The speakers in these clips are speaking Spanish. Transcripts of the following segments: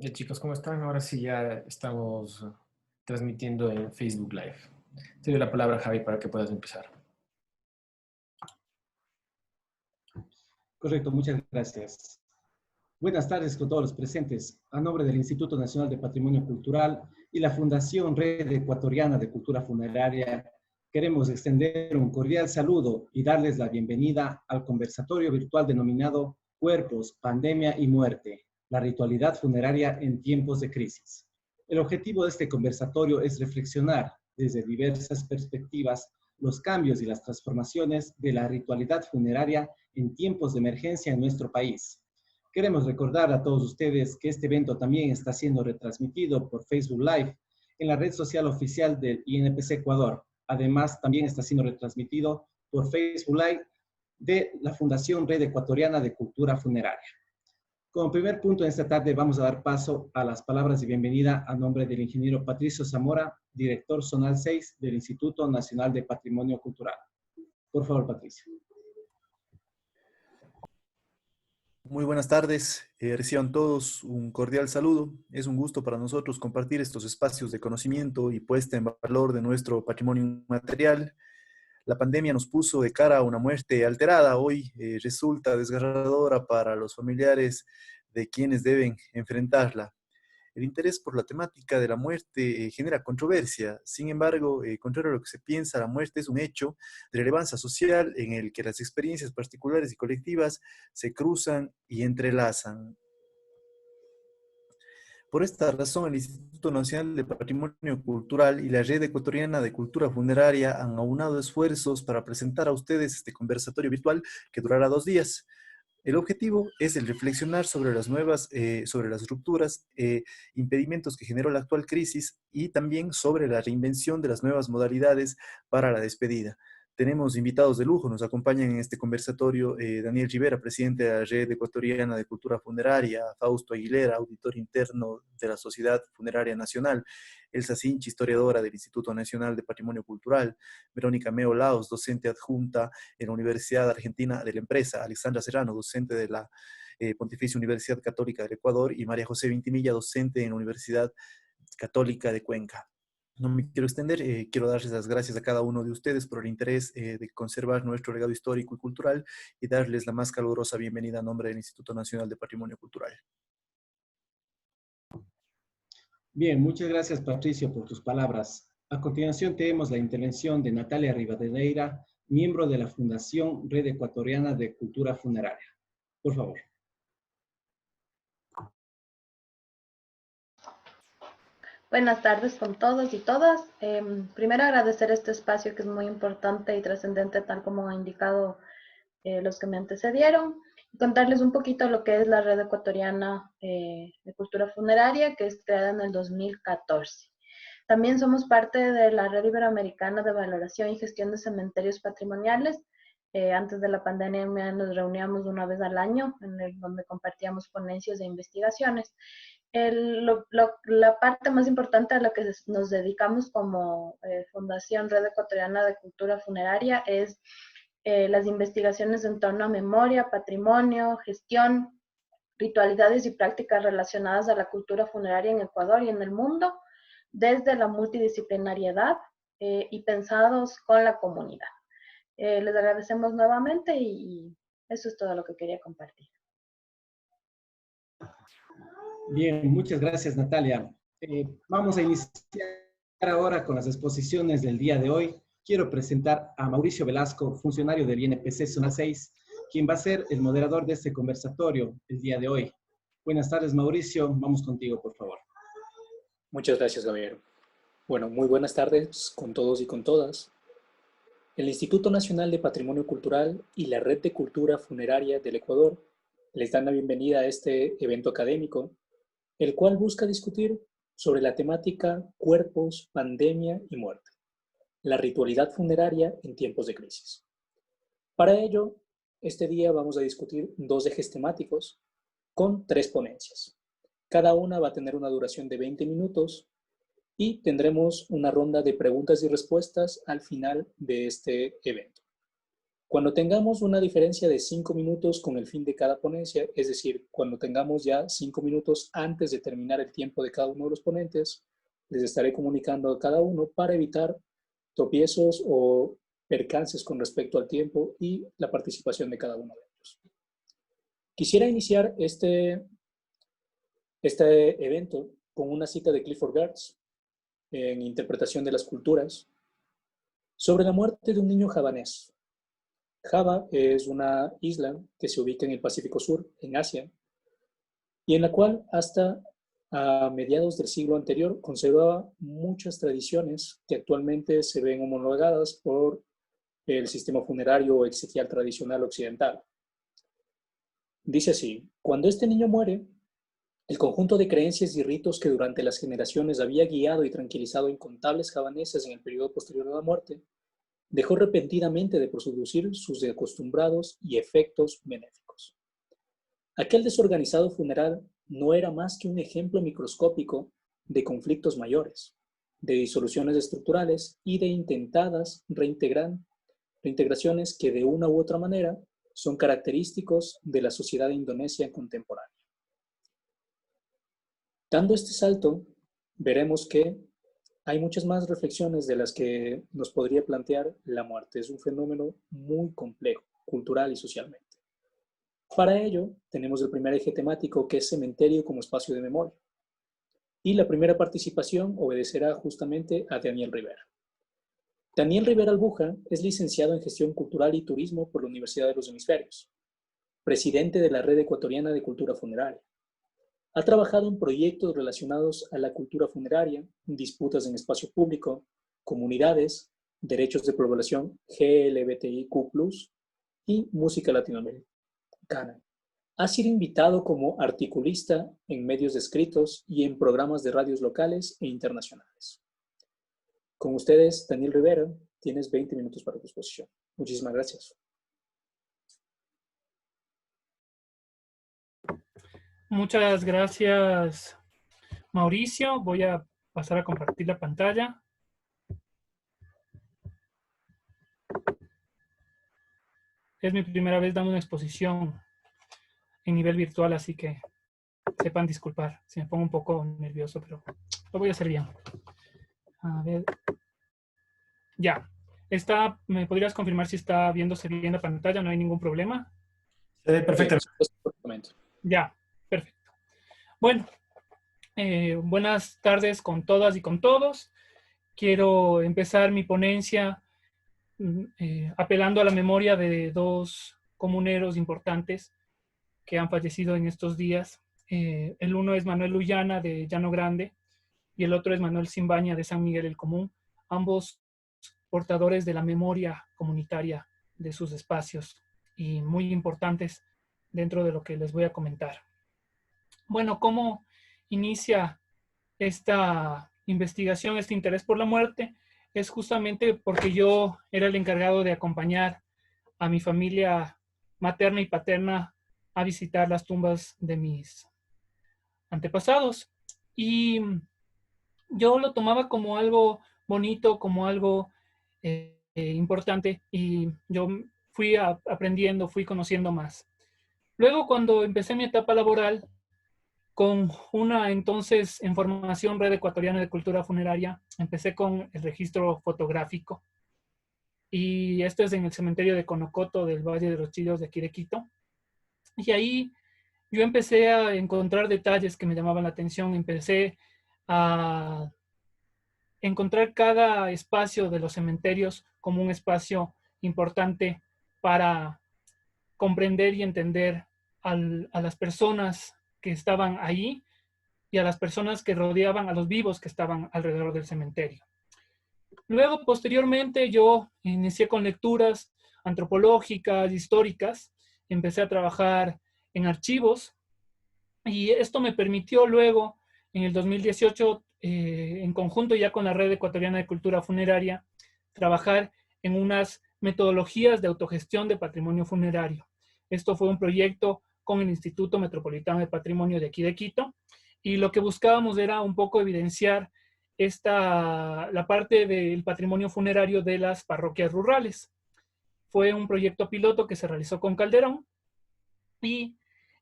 Chicos, ¿cómo están? Ahora sí ya estamos transmitiendo en Facebook Live. Te doy la palabra, Javi, para que puedas empezar. Correcto, muchas gracias. Buenas tardes con todos los presentes. A nombre del Instituto Nacional de Patrimonio Cultural y la Fundación Red Ecuatoriana de Cultura Funeraria, queremos extender un cordial saludo y darles la bienvenida al conversatorio virtual denominado Cuerpos, Pandemia y Muerte, la ritualidad funeraria en tiempos de crisis. El objetivo de este conversatorio es reflexionar desde diversas perspectivas los cambios y las transformaciones de la ritualidad funeraria en tiempos de emergencia en nuestro país. Queremos recordar a todos ustedes que este evento también está siendo retransmitido por Facebook Live en la red social oficial del INPC Ecuador. Además, también está siendo retransmitido por Facebook Live de la Fundación Red Ecuatoriana de Cultura Funeraria. Como primer punto en esta tarde vamos a dar paso a las palabras de bienvenida a nombre del ingeniero Patricio Zamora, director zonal 6 del Instituto Nacional de Patrimonio Cultural. Por favor, Patricio. Muy buenas tardes, reciban todos un cordial saludo. Es un gusto para nosotros compartir estos espacios de conocimiento y puesta en valor de nuestro patrimonio material. La pandemia nos puso de cara a una muerte alterada. Hoy resulta desgarradora para los familiares de quienes deben enfrentarla. El interés por la temática de la muerte genera controversia. Sin embargo, contrario a lo que se piensa, la muerte es un hecho de relevancia social en el que las experiencias particulares y colectivas se cruzan y entrelazan. Por esta razón, el Instituto Nacional de Patrimonio Cultural y la Red Ecuatoriana de Cultura Funeraria han aunado esfuerzos para presentar a ustedes este conversatorio virtual que durará 2 días. El objetivo es el reflexionar sobre sobre las rupturas, impedimentos que generó la actual crisis y también sobre la reinvención de las nuevas modalidades para la despedida. Tenemos invitados de lujo, nos acompañan en este conversatorio Daniel Rivera, presidente de la Red Ecuatoriana de Cultura Funeraria, Fausto Aguilera, auditor interno de la Sociedad Funeraria Nacional, Elsa Sinchi, historiadora del Instituto Nacional de Patrimonio Cultural, Verónica Meo Laos, docente adjunta en la Universidad Argentina de la Empresa, Alexandra Serrano, docente de la Pontificia Universidad Católica del Ecuador, y María José Vintimilla, docente en la Universidad Católica de Cuenca. No me quiero extender, quiero darles las gracias a cada uno de ustedes por el interés de conservar nuestro legado histórico y cultural y darles la más calurosa bienvenida a nombre del Instituto Nacional de Patrimonio Cultural. Bien, muchas gracias, Patricio, por tus palabras. A continuación tenemos la intervención de Natalia Rivadeneira, miembro de la Fundación Red Ecuatoriana de Cultura Funeraria. Por favor. Buenas tardes con todos y todas. Primero agradecer este espacio que es muy importante y trascendente, tal como han indicado los que me antecedieron. Y contarles un poquito lo que es la Red Ecuatoriana de Cultura Funeraria, que es creada en el 2014. También somos parte de la Red Iberoamericana de Valoración y Gestión de Cementerios Patrimoniales. Antes de la pandemia nos reuníamos una vez al año, donde compartíamos ponencias e investigaciones. La parte más importante a la que nos dedicamos como Fundación Red Ecuatoriana de Cultura Funeraria es las investigaciones en torno a memoria, patrimonio, gestión, ritualidades y prácticas relacionadas a la cultura funeraria en Ecuador y en el mundo, desde la multidisciplinariedad y pensados con la comunidad. Les agradecemos nuevamente y eso es todo lo que quería compartir. Bien, muchas gracias, Natalia. Vamos a iniciar ahora con las exposiciones del día de hoy. Quiero presentar a Mauricio Velasco, funcionario del INPC Zona 6, quien va a ser el moderador de este conversatorio el día de hoy. Buenas tardes, Mauricio. Vamos contigo, por favor. Muchas gracias, Gabriel. Bueno, muy buenas tardes con todos y con todas. El Instituto Nacional de Patrimonio Cultural y la Red de Cultura Funeraria del Ecuador les dan la bienvenida a este evento académico, el cual busca discutir sobre la temática Cuerpos, Pandemia y Muerte, la ritualidad funeraria en tiempos de crisis. Para ello, este día vamos a discutir 2 ejes temáticos con 3 ponencias. Cada una va a tener una duración de 20 minutos y tendremos una ronda de preguntas y respuestas al final de este evento. Cuando tengamos una diferencia de 5 minutos con el fin de cada ponencia, es decir, cuando tengamos ya 5 minutos antes de terminar el tiempo de cada uno de los ponentes, les estaré comunicando a cada uno para evitar tropiezos o percances con respecto al tiempo y la participación de cada uno de ellos. Quisiera iniciar este evento con una cita de Clifford Geertz en Interpretación de las Culturas sobre la muerte de un niño javanés. Java es una isla que se ubica en el Pacífico Sur, en Asia, y en la cual hasta a mediados del siglo anterior conservaba muchas tradiciones que actualmente se ven homologadas por el sistema funerario o exequial tradicional occidental. Dice así: cuando este niño muere, el conjunto de creencias y ritos que durante las generaciones había guiado y tranquilizado incontables javaneses en el periodo posterior a la muerte, dejó repentinamente de producir sus acostumbrados y efectos benéficos. Aquel desorganizado funeral no era más que un ejemplo microscópico de conflictos mayores, de disoluciones estructurales y de intentadas reintegraciones que de una u otra manera son característicos de la sociedad indonesia contemporánea. Dando este salto, veremos que hay muchas más reflexiones de las que nos podría plantear la muerte. Es un fenómeno muy complejo, cultural y socialmente. Para ello, tenemos el primer eje temático, que es cementerio como espacio de memoria. Y la primera participación obedecerá justamente a Daniel Rivera. Daniel Rivera Albuja es licenciado en Gestión Cultural y Turismo por la Universidad de los Hemisferios, presidente de la Red Ecuatoriana de Cultura Funeraria. Ha trabajado en proyectos relacionados a la cultura funeraria, disputas en espacio público, comunidades, derechos de población LGBTIQ+, y música latinoamericana. Ha sido invitado como articulista en medios escritos y en programas de radios locales e internacionales. Con ustedes, Daniel Rivera, tienes 20 minutos para tu exposición. Muchísimas gracias. Muchas gracias, Mauricio. Voy a pasar a compartir la pantalla. Es mi primera vez dando una exposición en nivel virtual, así que sepan disculpar si me pongo un poco nervioso, pero lo voy a hacer bien. A ver. Ya. ¿Me podrías confirmar si está viéndose bien la pantalla? ¿No hay ningún problema? Perfectamente. Ya, perfecto. Bueno, buenas tardes con todas y con todos. Quiero empezar mi ponencia apelando a la memoria de dos comuneros importantes que han fallecido en estos días. El uno es Manuel Ullana, de Llano Grande, y el otro es Manuel Simbaña, de San Miguel el Común, ambos portadores de la memoria comunitaria de sus espacios y muy importantes dentro de lo que les voy a comentar. Bueno, ¿cómo inicia esta investigación, este interés por la muerte? Es justamente porque yo era el encargado de acompañar a mi familia materna y paterna a visitar las tumbas de mis antepasados. Y yo lo tomaba como algo bonito, como algo importante, y yo fui aprendiendo, fui conociendo más. Luego, cuando empecé mi etapa laboral, con una entonces en formación Red Ecuatoriana de Cultura Funeraria, empecé con el registro fotográfico. Y esto es en el cementerio de Conocoto del Valle de los Chillos de aquí de Quito. Y ahí yo empecé a encontrar detalles que me llamaban la atención. Empecé a encontrar cada espacio de los cementerios como un espacio importante para comprender y entender a las personas que estaban ahí y a las personas que rodeaban, a los vivos que estaban alrededor del cementerio. Luego, posteriormente, yo inicié con lecturas antropológicas, históricas, empecé a trabajar en archivos, y esto me permitió luego, en el 2018, en conjunto ya con la Red Ecuatoriana de Cultura Funeraria, trabajar en unas metodologías de autogestión de patrimonio funerario. Esto fue un proyecto con el Instituto Metropolitano de Patrimonio de aquí de Quito, y lo que buscábamos era un poco evidenciar la parte del patrimonio funerario de las parroquias rurales. fue un proyecto piloto que se realizó con Calderón, y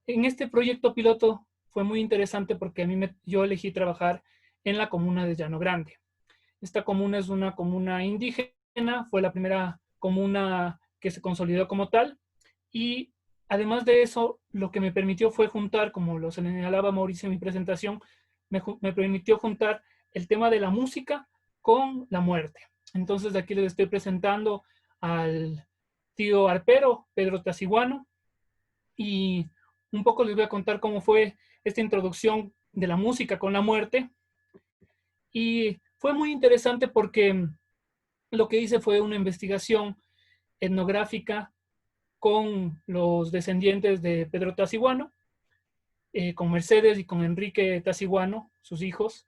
en este proyecto piloto fue muy interesante porque yo elegí trabajar en la comuna de Llano Grande. Esta comuna es una comuna indígena, fue la primera comuna que se consolidó como tal, y además de eso, lo que me permitió fue juntar, como lo señalaba Mauricio en mi presentación, me permitió juntar el tema de la música con la muerte. Entonces aquí les estoy presentando al tío arpero, Pedro Taciguano, y un poco les voy a contar cómo fue esta introducción de la música con la muerte. Y fue muy interesante porque lo que hice fue una investigación etnográfica con los descendientes de Pedro Taciguano, con Mercedes y con Enrique Taciguano, sus hijos,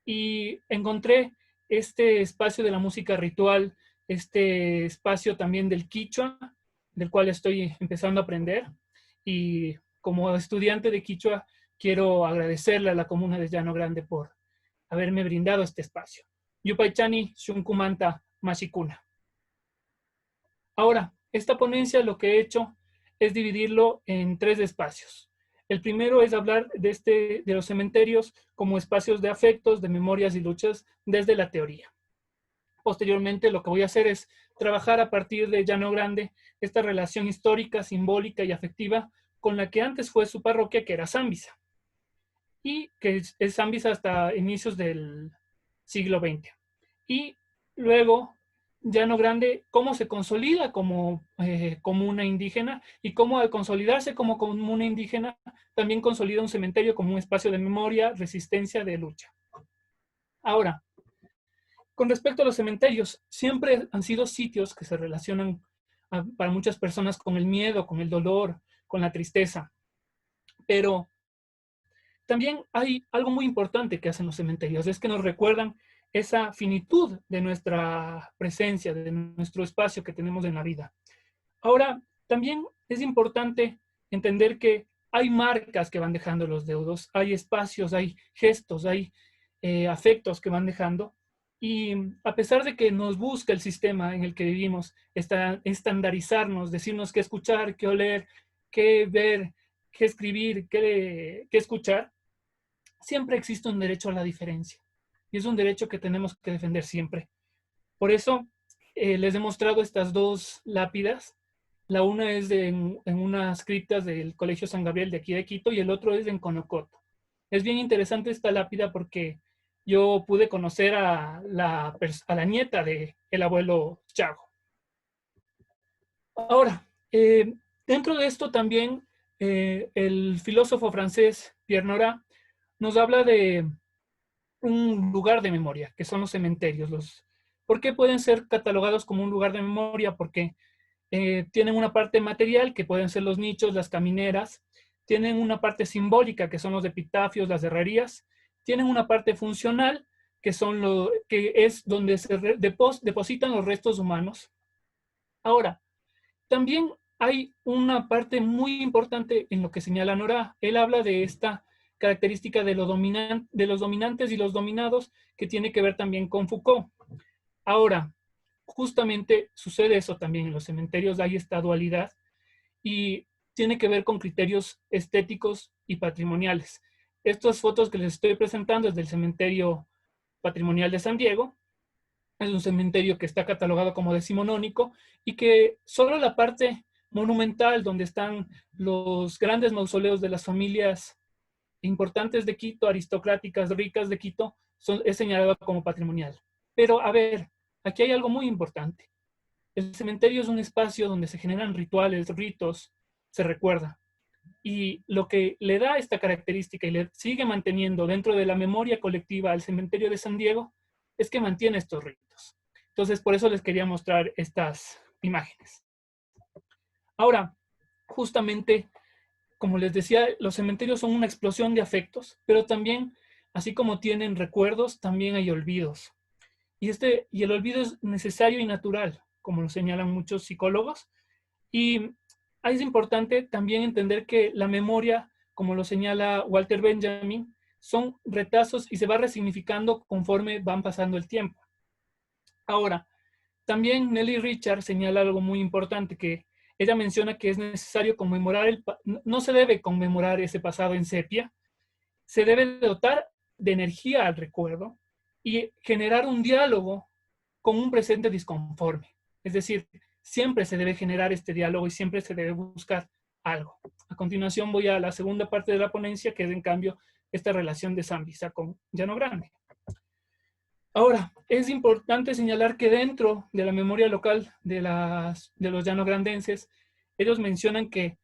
y encontré este espacio de la música ritual, este espacio también del quichua, del cual estoy empezando a aprender, y como estudiante de quichua quiero agradecerle a la comuna de Llano Grande por haberme brindado este espacio. Yupaychani Shunkumanta Mashikuna. Ahora, esta ponencia lo que he hecho es dividirlo en 3 espacios. El primero es hablar de los cementerios como espacios de afectos, de memorias y luchas desde la teoría. Posteriormente, lo que voy a hacer es trabajar a partir de Llano Grande esta relación histórica, simbólica y afectiva con la que antes fue su parroquia, que era Zambisa, y que es Zambisa hasta inicios del siglo XX. Y luego, Llano Grande, cómo se consolida como comuna indígena, y cómo al consolidarse como comuna indígena, también consolida un cementerio como un espacio de memoria, resistencia, de lucha. Ahora, con respecto a los cementerios, siempre han sido sitios que se relacionan para muchas personas con el miedo, con el dolor, con la tristeza. Pero también hay algo muy importante que hacen los cementerios, es que nos recuerdan esa finitud de nuestra presencia, de nuestro espacio que tenemos en la vida. Ahora, también es importante entender que hay marcas que van dejando los deudos, hay espacios, hay gestos, hay afectos que van dejando, y a pesar de que nos busca el sistema en el que vivimos, estandarizarnos, decirnos qué escuchar, qué oler, qué ver, qué escribir, qué escuchar, siempre existe un derecho a la diferencia. Y es un derecho que tenemos que defender siempre. Por eso les he mostrado estas 2 lápidas. La una es en unas criptas del Colegio San Gabriel de aquí de Quito, y el otro es en Conocoto. Es bien interesante esta lápida porque yo pude conocer a la nieta del abuelo Chago. Ahora, dentro de esto también el filósofo francés Pierre Nora nos habla de un lugar de memoria, que son los cementerios. ¿Por qué pueden ser catalogados como un lugar de memoria? Porque tienen una parte material, que pueden ser los nichos, las camineras, tienen una parte simbólica, que son los epitafios, las herrerías, tienen una parte funcional, que es donde se depositan los restos humanos. Ahora, también hay una parte muy importante en lo que señala Nora. Él habla de esta característica de los dominantes y los dominados, que tiene que ver también con Foucault. Ahora, justamente sucede eso también en los cementerios, hay esta dualidad, y tiene que ver con criterios estéticos y patrimoniales. Estas fotos que les estoy presentando es del cementerio patrimonial de San Diego. Es un cementerio que está catalogado como decimonónico, y que solo la parte monumental, donde están los grandes mausoleos de las familias importantes de Quito, aristocráticas, ricas de Quito, es señalado como patrimonial. Pero a ver, aquí hay algo muy importante. El cementerio es un espacio donde se generan rituales, ritos, se recuerda. Y lo que le da esta característica y le sigue manteniendo dentro de la memoria colectiva al cementerio de San Diego es que mantiene estos ritos. Entonces, por eso les quería mostrar estas imágenes. Ahora, justamente, como les decía, los cementerios son una explosión de afectos, pero también, así como tienen recuerdos, también hay olvidos. Y el olvido es necesario y natural, como lo señalan muchos psicólogos. Y es importante también entender que la memoria, como lo señala Walter Benjamin, son retazos y se va resignificando conforme van pasando el tiempo. Ahora, también Nelly Richard señala algo muy importante, que ella menciona que es necesario conmemorar, no se debe conmemorar ese pasado en sepia, se debe dotar de energía al recuerdo y generar un diálogo con un presente disconforme. Es decir, siempre se debe generar este diálogo y siempre se debe buscar algo. A continuación voy a la segunda parte de la ponencia, que es en cambio esta relación de Zambisa con Llano Grande. Ahora, es importante señalar que dentro de la memoria local de los llanograndenses, ellos mencionan que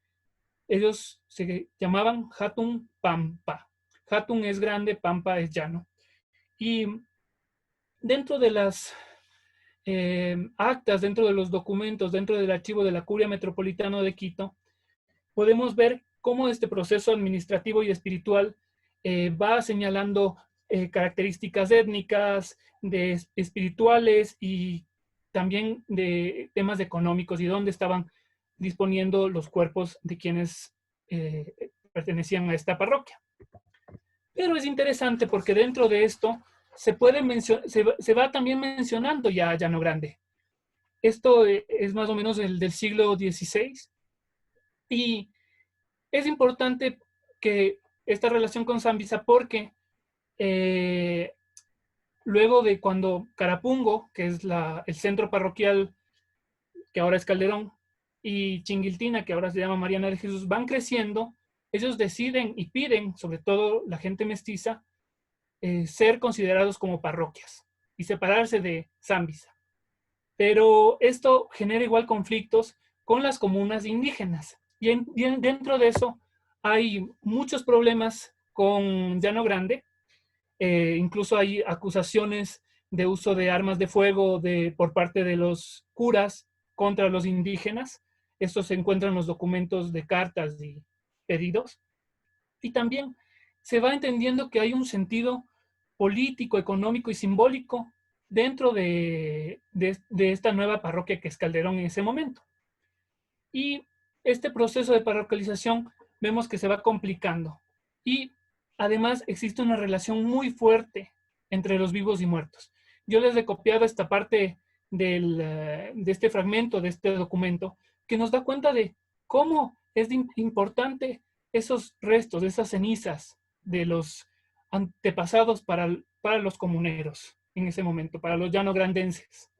ellos se llamaban Hatun Pampa. Hatun es grande, Pampa es llano. Y dentro de las actas, dentro de los documentos, dentro del archivo de la Curia Metropolitana de Quito, podemos ver cómo este proceso administrativo y espiritual va señalando características étnicas, espirituales y también de temas económicos y dónde estaban disponiendo los cuerpos de quienes pertenecían a esta parroquia. Pero es interesante porque dentro de esto se va también mencionando ya a Llano Grande. Esto es más o menos del siglo XVI y es importante que esta relación con Zambisa porque luego de cuando Carapungo, que es el centro parroquial que ahora es Calderón, y Chinguiltina, que ahora se llama Mariana de Jesús, van creciendo, ellos deciden y piden, sobre todo la gente mestiza, ser considerados como parroquias y separarse de Zambisa. Pero esto genera igual conflictos con las comunas indígenas. Y dentro de eso hay muchos problemas con Llano Grande. Incluso hay acusaciones de uso de armas de fuego por parte de los curas contra los indígenas. Esto se encuentra en los documentos de cartas y pedidos. Y también se va entendiendo que hay un sentido político, económico y simbólico dentro de esta nueva parroquia que es Calderón en ese momento. Y este proceso de parroquialización vemos que se va complicando. Y además existe una relación muy fuerte entre los vivos y muertos. Yo les he copiado esta parte de este fragmento, de este documento, que nos da cuenta de cómo es importante esos restos, esas cenizas de los antepasados para los comuneros en ese momento, para los llanograndenses.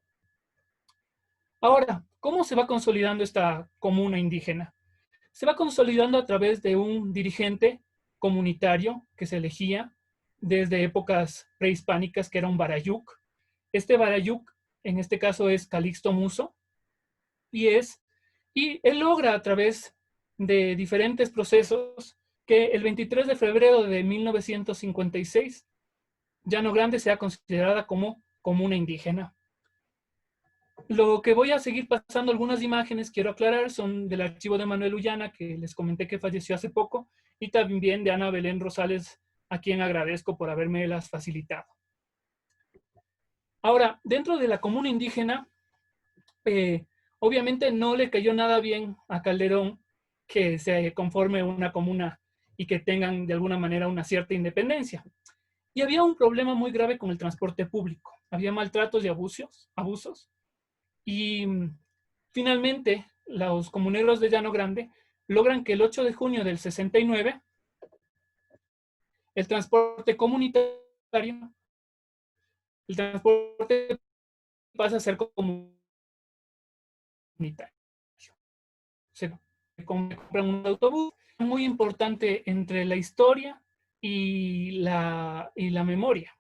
Ahora, ¿cómo se va consolidando esta comuna indígena? Se va consolidando a través de un dirigente comunitario que se elegía desde épocas prehispánicas, que era un barayuk. Este barayuk, en este caso, es Calixto Muso, y él logra a través de diferentes procesos que el 23 de febrero de 1956, Llano Grande sea considerada como comuna indígena. Lo que voy a seguir pasando algunas imágenes, quiero aclarar, son del archivo de Manuel Ullana, que les comenté que falleció hace poco, y también de Ana Belén Rosales, a quien agradezco por haberme las facilitado. Ahora, dentro de la comuna indígena, obviamente no le cayó nada bien a Calderón que se conforme una comuna y que tengan de alguna manera una cierta independencia. Y había un problema muy grave con el transporte público. Había maltratos y abusos. Y finalmente, los comuneros de Llano Grande logran que el 8 de junio del 69, el transporte comunitario, el transporte pasa a ser comunitario. Se compra un autobús muy importante entre la historia y la memoria.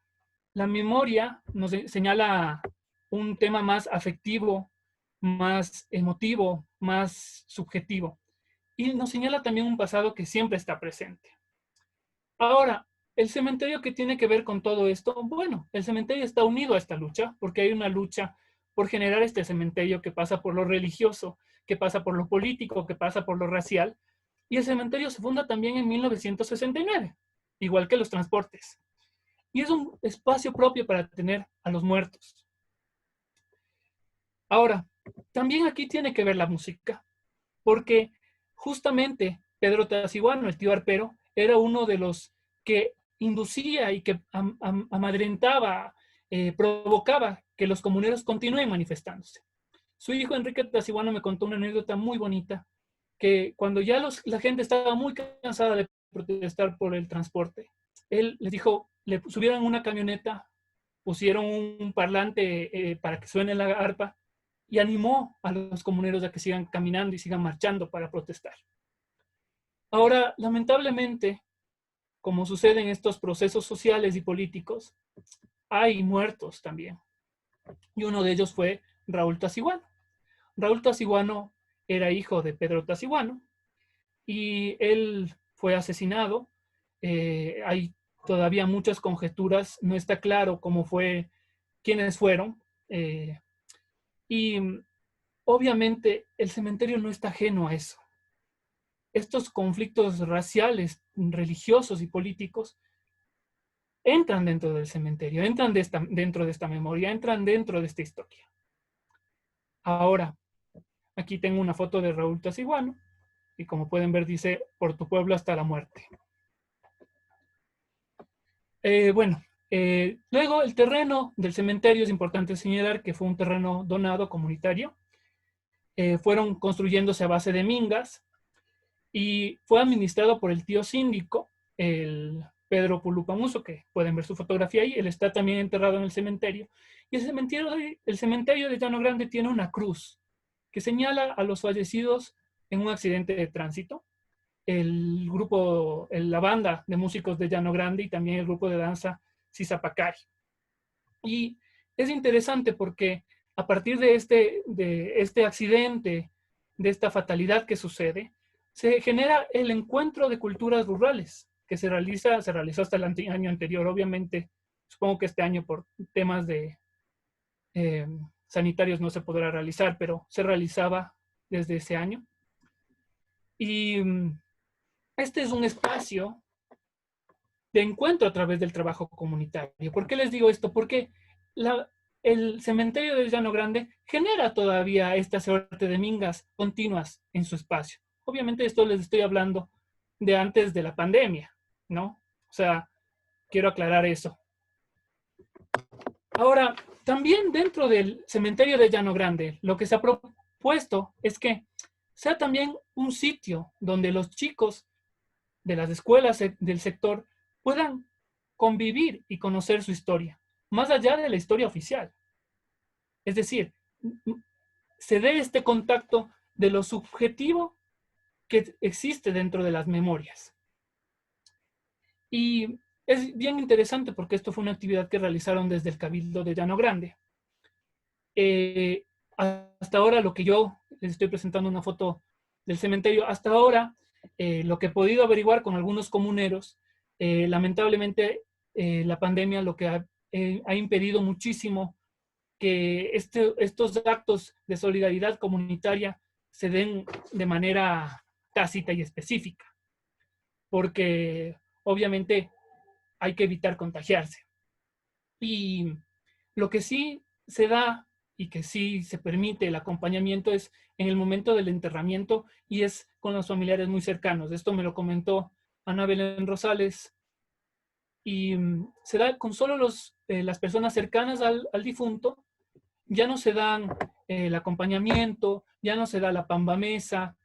La memoria nos señala un tema más afectivo, más emotivo, más subjetivo. Y nos señala también un pasado que siempre está presente. Ahora, el cementerio, ¿qué tiene que ver con todo esto? Bueno, el cementerio está unido a esta lucha, porque hay una lucha por generar este cementerio que pasa por lo religioso, que pasa por lo político, que pasa por lo racial. Y el cementerio se funda también en 1969, igual que los transportes. Y es un espacio propio para tener a los muertos. Ahora, también aquí tiene que ver la música, porque justamente Pedro Taziguano, el tío arpero, era uno de los que inducía y que amedrentaba, provocaba que los comuneros continúen manifestándose. Su hijo Enrique Tasihuano me contó una anécdota muy bonita, que cuando ya la gente estaba muy cansada de protestar por el transporte, él les dijo, le subieron una camioneta, pusieron un parlante para que suene la arpa y animó a los comuneros a que sigan caminando y sigan marchando para protestar. Ahora, lamentablemente, como sucede en estos procesos sociales y políticos, hay muertos también. Y uno de ellos fue Raúl Tasihuano. Raúl Tasihuano era hijo de Pedro Tasihuano y él fue asesinado. Hay todavía muchas conjeturas, no está claro cómo fue, quiénes fueron. Y obviamente el cementerio no está ajeno a eso. Estos conflictos raciales, religiosos y políticos entran dentro del cementerio, entran dentro de esta memoria, entran dentro de esta historia. Ahora, aquí tengo una foto de Raúl Tasihuano y como pueden ver dice, por tu pueblo hasta la muerte. Luego el terreno del cementerio es importante señalar que fue un terreno donado comunitario. Fueron construyéndose a base de mingas y fue administrado por el tío síndico, el Pedro Pulupamuso, que pueden ver su fotografía ahí. Él está también enterrado en el cementerio. Y el cementerio de Llano Grande tiene una cruz que señala a los fallecidos en un accidente de tránsito. El grupo, la banda de músicos de Llano Grande y también el grupo de danza Sisapacari. Y es interesante porque a partir de este accidente, de esta fatalidad que sucede, se genera el encuentro de culturas rurales que se realizó hasta el año anterior. Obviamente, supongo que este año por temas de sanitarios no se podrá realizar, pero se realizaba desde ese año. Y este es un espacio de encuentro a través del trabajo comunitario. ¿Por qué les digo esto? Porque el cementerio del Llano Grande genera todavía esta suerte de mingas continuas en su espacio. Obviamente esto les estoy hablando de antes de la pandemia, ¿no? O sea, quiero aclarar eso. Ahora, también dentro del cementerio de Llano Grande, lo que se ha propuesto es que sea también un sitio donde los chicos de las escuelas del sector puedan convivir y conocer su historia, más allá de la historia oficial. Es decir, se dé este contacto de lo subjetivo que existe dentro de las memorias. Y es bien interesante porque esto fue una actividad que realizaron desde el Cabildo de Llano Grande. Hasta ahora lo que yo les estoy presentando una foto del cementerio, hasta ahora lo que he podido averiguar con algunos comuneros, lamentablemente la pandemia lo que ha impedido muchísimo que estos actos de solidaridad comunitaria se den de manera tácita y específica, porque obviamente hay que evitar contagiarse. Y lo que sí se da y que sí se permite el acompañamiento es en el momento del enterramiento y es con los familiares muy cercanos. Esto me lo comentó Ana Belén Rosales y se da con solo las personas cercanas al difunto. Ya no se dan el acompañamiento, ya no se da la pambamesa,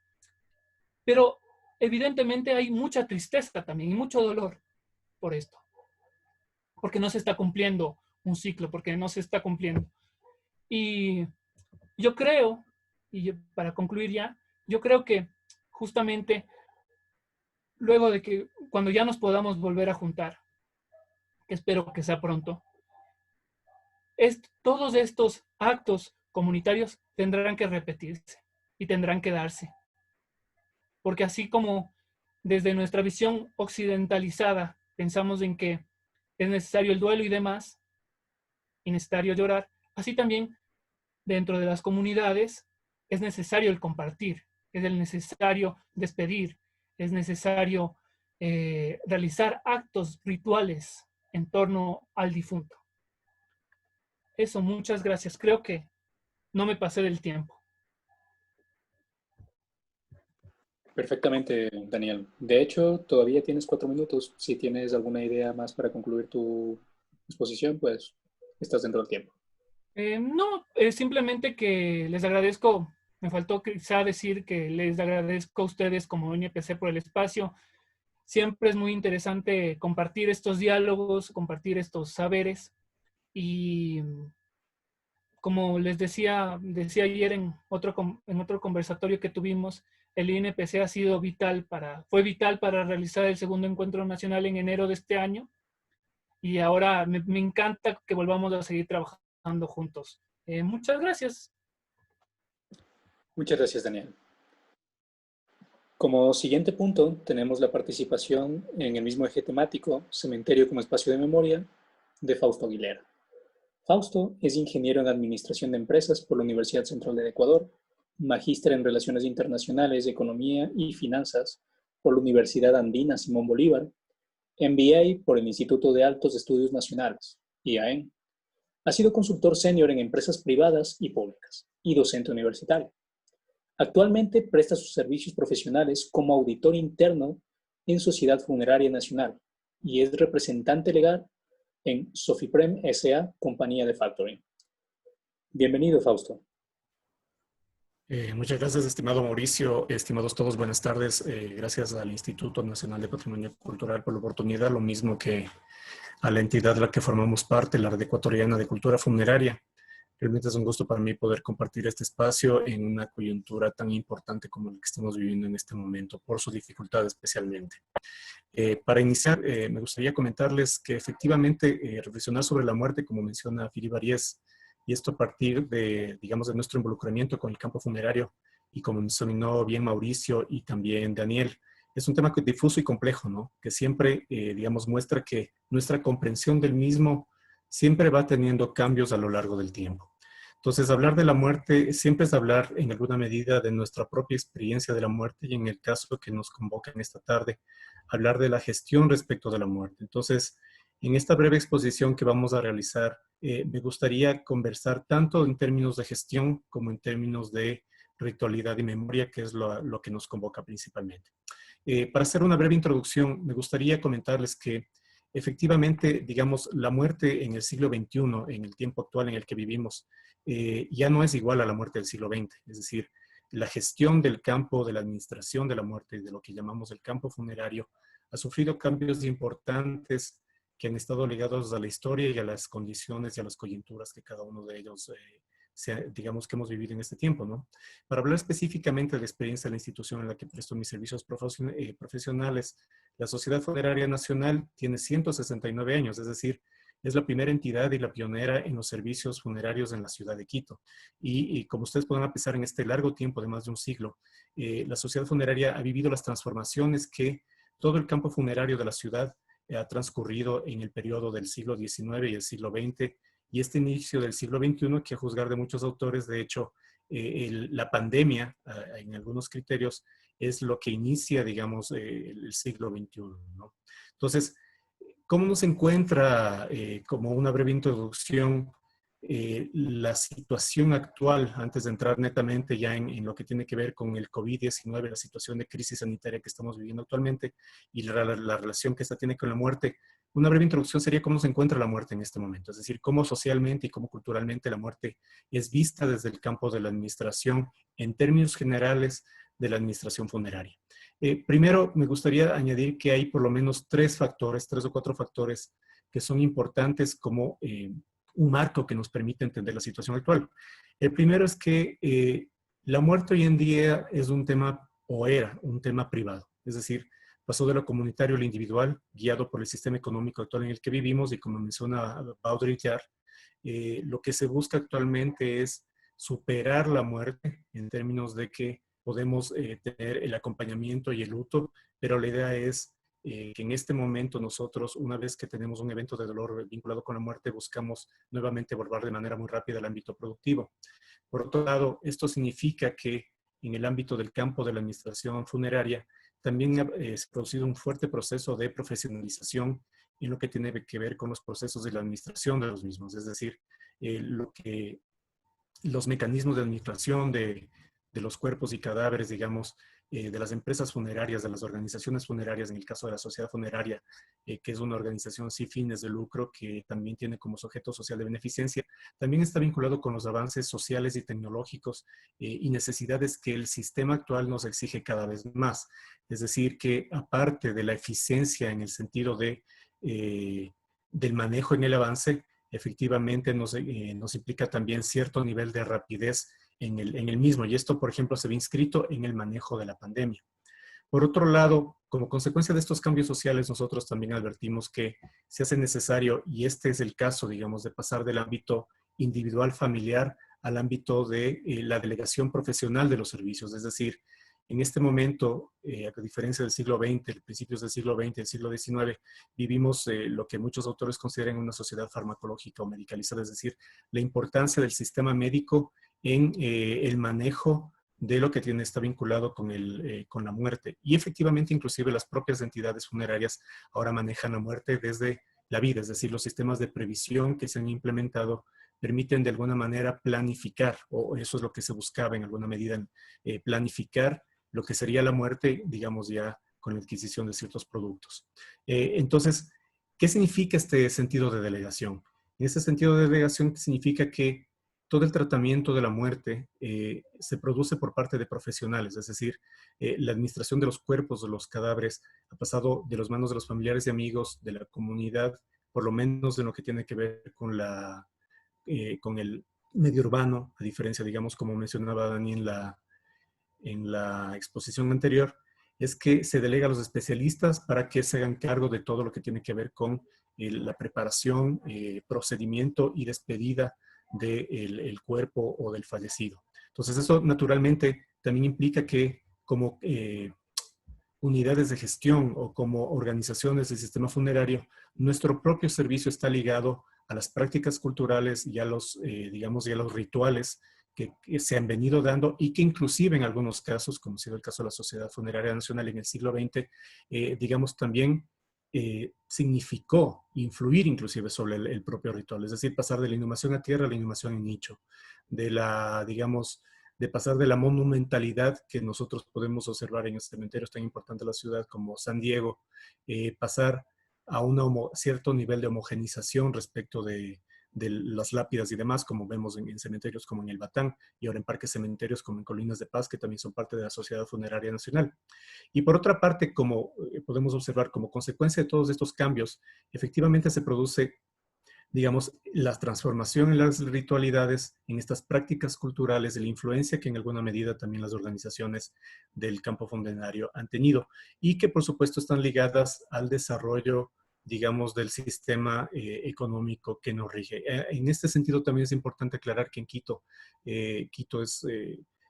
pero evidentemente hay mucha tristeza también y mucho dolor por esto, porque no se está cumpliendo un ciclo, porque no se está cumpliendo. Y yo creo, y para concluir ya, yo creo que justamente luego de que cuando ya nos podamos volver a juntar, que espero que sea pronto, todos estos actos comunitarios tendrán que repetirse y tendrán que darse. Porque así como desde nuestra visión occidentalizada pensamos en que es necesario el duelo y demás, y necesario llorar, así también dentro de las comunidades es necesario el compartir, es necesario despedir, es necesario realizar actos rituales en torno al difunto. Eso, muchas gracias. Creo que no me pasé del tiempo. Perfectamente, Daniel. De hecho, todavía tienes 4 minutos. Si tienes alguna idea más para concluir tu exposición, pues estás dentro del tiempo. No, simplemente que les agradezco, me faltó quizá decir que les agradezco a ustedes como NPC por el espacio. Siempre es muy interesante compartir estos diálogos, compartir estos saberes y como les decía ayer en otro conversatorio que tuvimos, el INPC ha sido fue vital para realizar el segundo encuentro nacional en enero de este año y ahora me encanta que volvamos a seguir trabajando juntos. Muchas gracias. Muchas gracias, Daniel. Como siguiente punto, tenemos la participación en el mismo eje temático, cementerio como espacio de memoria, de Fausto Aguilera. Fausto es ingeniero en Administración de Empresas por la Universidad Central del Ecuador, magíster en Relaciones Internacionales, Economía y Finanzas por la Universidad Andina Simón Bolívar, MBA por el Instituto de Altos Estudios Nacionales, IAEN. Ha sido consultor senior en empresas privadas y públicas y docente universitario. Actualmente presta sus servicios profesionales como auditor interno en Sociedad Funeraria Nacional y es representante legal en Sofiprem S.A., compañía de factoring. Bienvenido, Fausto. Muchas gracias, estimado Mauricio. Estimados todos, buenas tardes. Gracias al Instituto Nacional de Patrimonio Cultural por la oportunidad, lo mismo que a la entidad de la que formamos parte, la Red Ecuatoriana de Cultura Funeraria. Realmente es un gusto para mí poder compartir este espacio en una coyuntura tan importante como la que estamos viviendo en este momento, por su dificultad especialmente. Para iniciar, me gustaría comentarles que efectivamente reflexionar sobre la muerte, como menciona Fili Varies, y esto a partir de, digamos, de nuestro involucramiento con el campo funerario, y como mencionó bien Mauricio y también Daniel, es un tema difuso y complejo, ¿no? Que siempre, digamos, muestra que nuestra comprensión del mismo siempre va teniendo cambios a lo largo del tiempo. Entonces, hablar de la muerte siempre es hablar en alguna medida de nuestra propia experiencia de la muerte y en el caso que nos convoca en esta tarde, hablar de la gestión respecto de la muerte. Entonces, en esta breve exposición que vamos a realizar, me gustaría conversar tanto en términos de gestión como en términos de ritualidad y memoria, que es lo que nos convoca principalmente. Para hacer una breve introducción, me gustaría comentarles que efectivamente, digamos, la muerte en el siglo XXI, en el tiempo actual en el que vivimos, ya no es igual a la muerte del siglo XX. Es decir, la gestión del campo de la administración de la muerte, de lo que llamamos el campo funerario, ha sufrido cambios importantes que han estado ligados a la historia y a las condiciones y a las coyunturas que cada uno de ellos, digamos, que hemos vivido en este tiempo, ¿no? Para hablar específicamente de la experiencia de la institución en la que presto mis servicios profesionales, la Sociedad Funeraria Nacional tiene 169 años, es decir, es la primera entidad y la pionera en los servicios funerarios en la ciudad de Quito. Y como ustedes pueden apreciar en este largo tiempo de más de un siglo, la Sociedad Funeraria ha vivido las transformaciones que todo el campo funerario de la ciudad ha transcurrido en el periodo del siglo XIX y el siglo XX, y este inicio del siglo XXI, que a juzgar de muchos autores, de hecho, la pandemia, en algunos criterios, es lo que inicia, digamos, el siglo XXI, ¿no? Entonces, ¿cómo nos encuentra, como una breve introducción, la situación actual, antes de entrar netamente ya en lo que tiene que ver con el COVID-19, la situación de crisis sanitaria que estamos viviendo actualmente y la relación que esta tiene con la muerte? Una breve introducción sería cómo se encuentra la muerte en este momento, es decir, cómo socialmente y cómo culturalmente la muerte es vista desde el campo de la administración en términos generales de la administración funeraria. Primero, me gustaría añadir que hay por lo menos tres o cuatro factores que son importantes como un marco que nos permite entender la situación actual. El primero es que la muerte hoy en día es un tema, o era un tema privado, es decir, pasó de lo comunitario a lo individual, guiado por el sistema económico actual en el que vivimos, y como menciona Baudrillard, lo que se busca actualmente es superar la muerte en términos de que podemos tener el acompañamiento y el luto, pero la idea es que en este momento nosotros, una vez que tenemos un evento de dolor vinculado con la muerte, buscamos nuevamente volver de manera muy rápida al ámbito productivo. Por otro lado, esto significa que en el ámbito del campo de la administración funeraria también se ha producido un fuerte proceso de profesionalización en lo que tiene que ver con los procesos de la administración de los mismos, es decir, los mecanismos de administración de los cuerpos y cadáveres, digamos, de las empresas funerarias, de las organizaciones funerarias, en el caso de la sociedad funeraria, que es una organización sin fines de lucro que también tiene como sujeto social de beneficencia, también está vinculado con los avances sociales y tecnológicos y necesidades que el sistema actual nos exige cada vez más. Es decir, que aparte de la eficiencia en el sentido de, del manejo en el avance, efectivamente nos implica también cierto nivel de rapidez en el mismo. Y esto, por ejemplo, se ve inscrito en el manejo de la pandemia. Por otro lado, como consecuencia de estos cambios sociales, nosotros también advertimos que se hace necesario, y este es el caso, digamos, de pasar del ámbito individual familiar al ámbito de la delegación profesional de los servicios. Es decir, en este momento, a diferencia del siglo XX, principios del siglo XX, del siglo XIX, vivimos lo que muchos autores consideran una sociedad farmacológica o medicalizada, es decir, la importancia del sistema médico en el manejo de lo que está vinculado con la muerte. Y efectivamente, inclusive las propias entidades funerarias ahora manejan la muerte desde la vida, es decir, los sistemas de previsión que se han implementado permiten de alguna manera planificar, o eso es lo que se buscaba en alguna medida, planificar lo que sería la muerte, digamos ya con la adquisición de ciertos productos. Entonces, ¿qué significa este sentido de delegación? En este sentido de delegación significa que todo el tratamiento de la muerte se produce por parte de profesionales, es decir, la administración de los cuerpos, de los cadáveres, ha pasado de las manos de los familiares y amigos de la comunidad, por lo menos en lo que tiene que ver con el medio urbano, a diferencia, digamos, como mencionaba Dani en la exposición anterior, es que se delega a los especialistas para que se hagan cargo de todo lo que tiene que ver con la preparación, procedimiento y despedida del cuerpo o del fallecido. Entonces eso naturalmente también implica que como unidades de gestión o como organizaciones del sistema funerario, nuestro propio servicio está ligado a las prácticas culturales y a los, digamos, y a los rituales que se han venido dando y que inclusive en algunos casos, como ha sido el caso de la Sociedad Funeraria Nacional en el siglo XX, digamos, también significó influir inclusive sobre el propio ritual, es decir, pasar de la inhumación a tierra a la inhumación en nicho, de la, digamos, de pasar de la monumentalidad que nosotros podemos observar en cementerios tan importantes de la ciudad como San Diego, pasar a un cierto nivel de homogenización respecto de las lápidas y demás, como vemos en cementerios como en el Batán y ahora en parques cementerios como en Colinas de Paz, que también son parte de la Sociedad Funeraria Nacional. Y por otra parte, como podemos observar, como consecuencia de todos estos cambios, efectivamente se produce, digamos, la transformación en las ritualidades, en estas prácticas culturales, de la influencia que en alguna medida también las organizaciones del campo funerario han tenido y que por supuesto están ligadas al desarrollo, digamos, del sistema económico que nos rige. En este sentido también es importante aclarar que en Quito, Quito es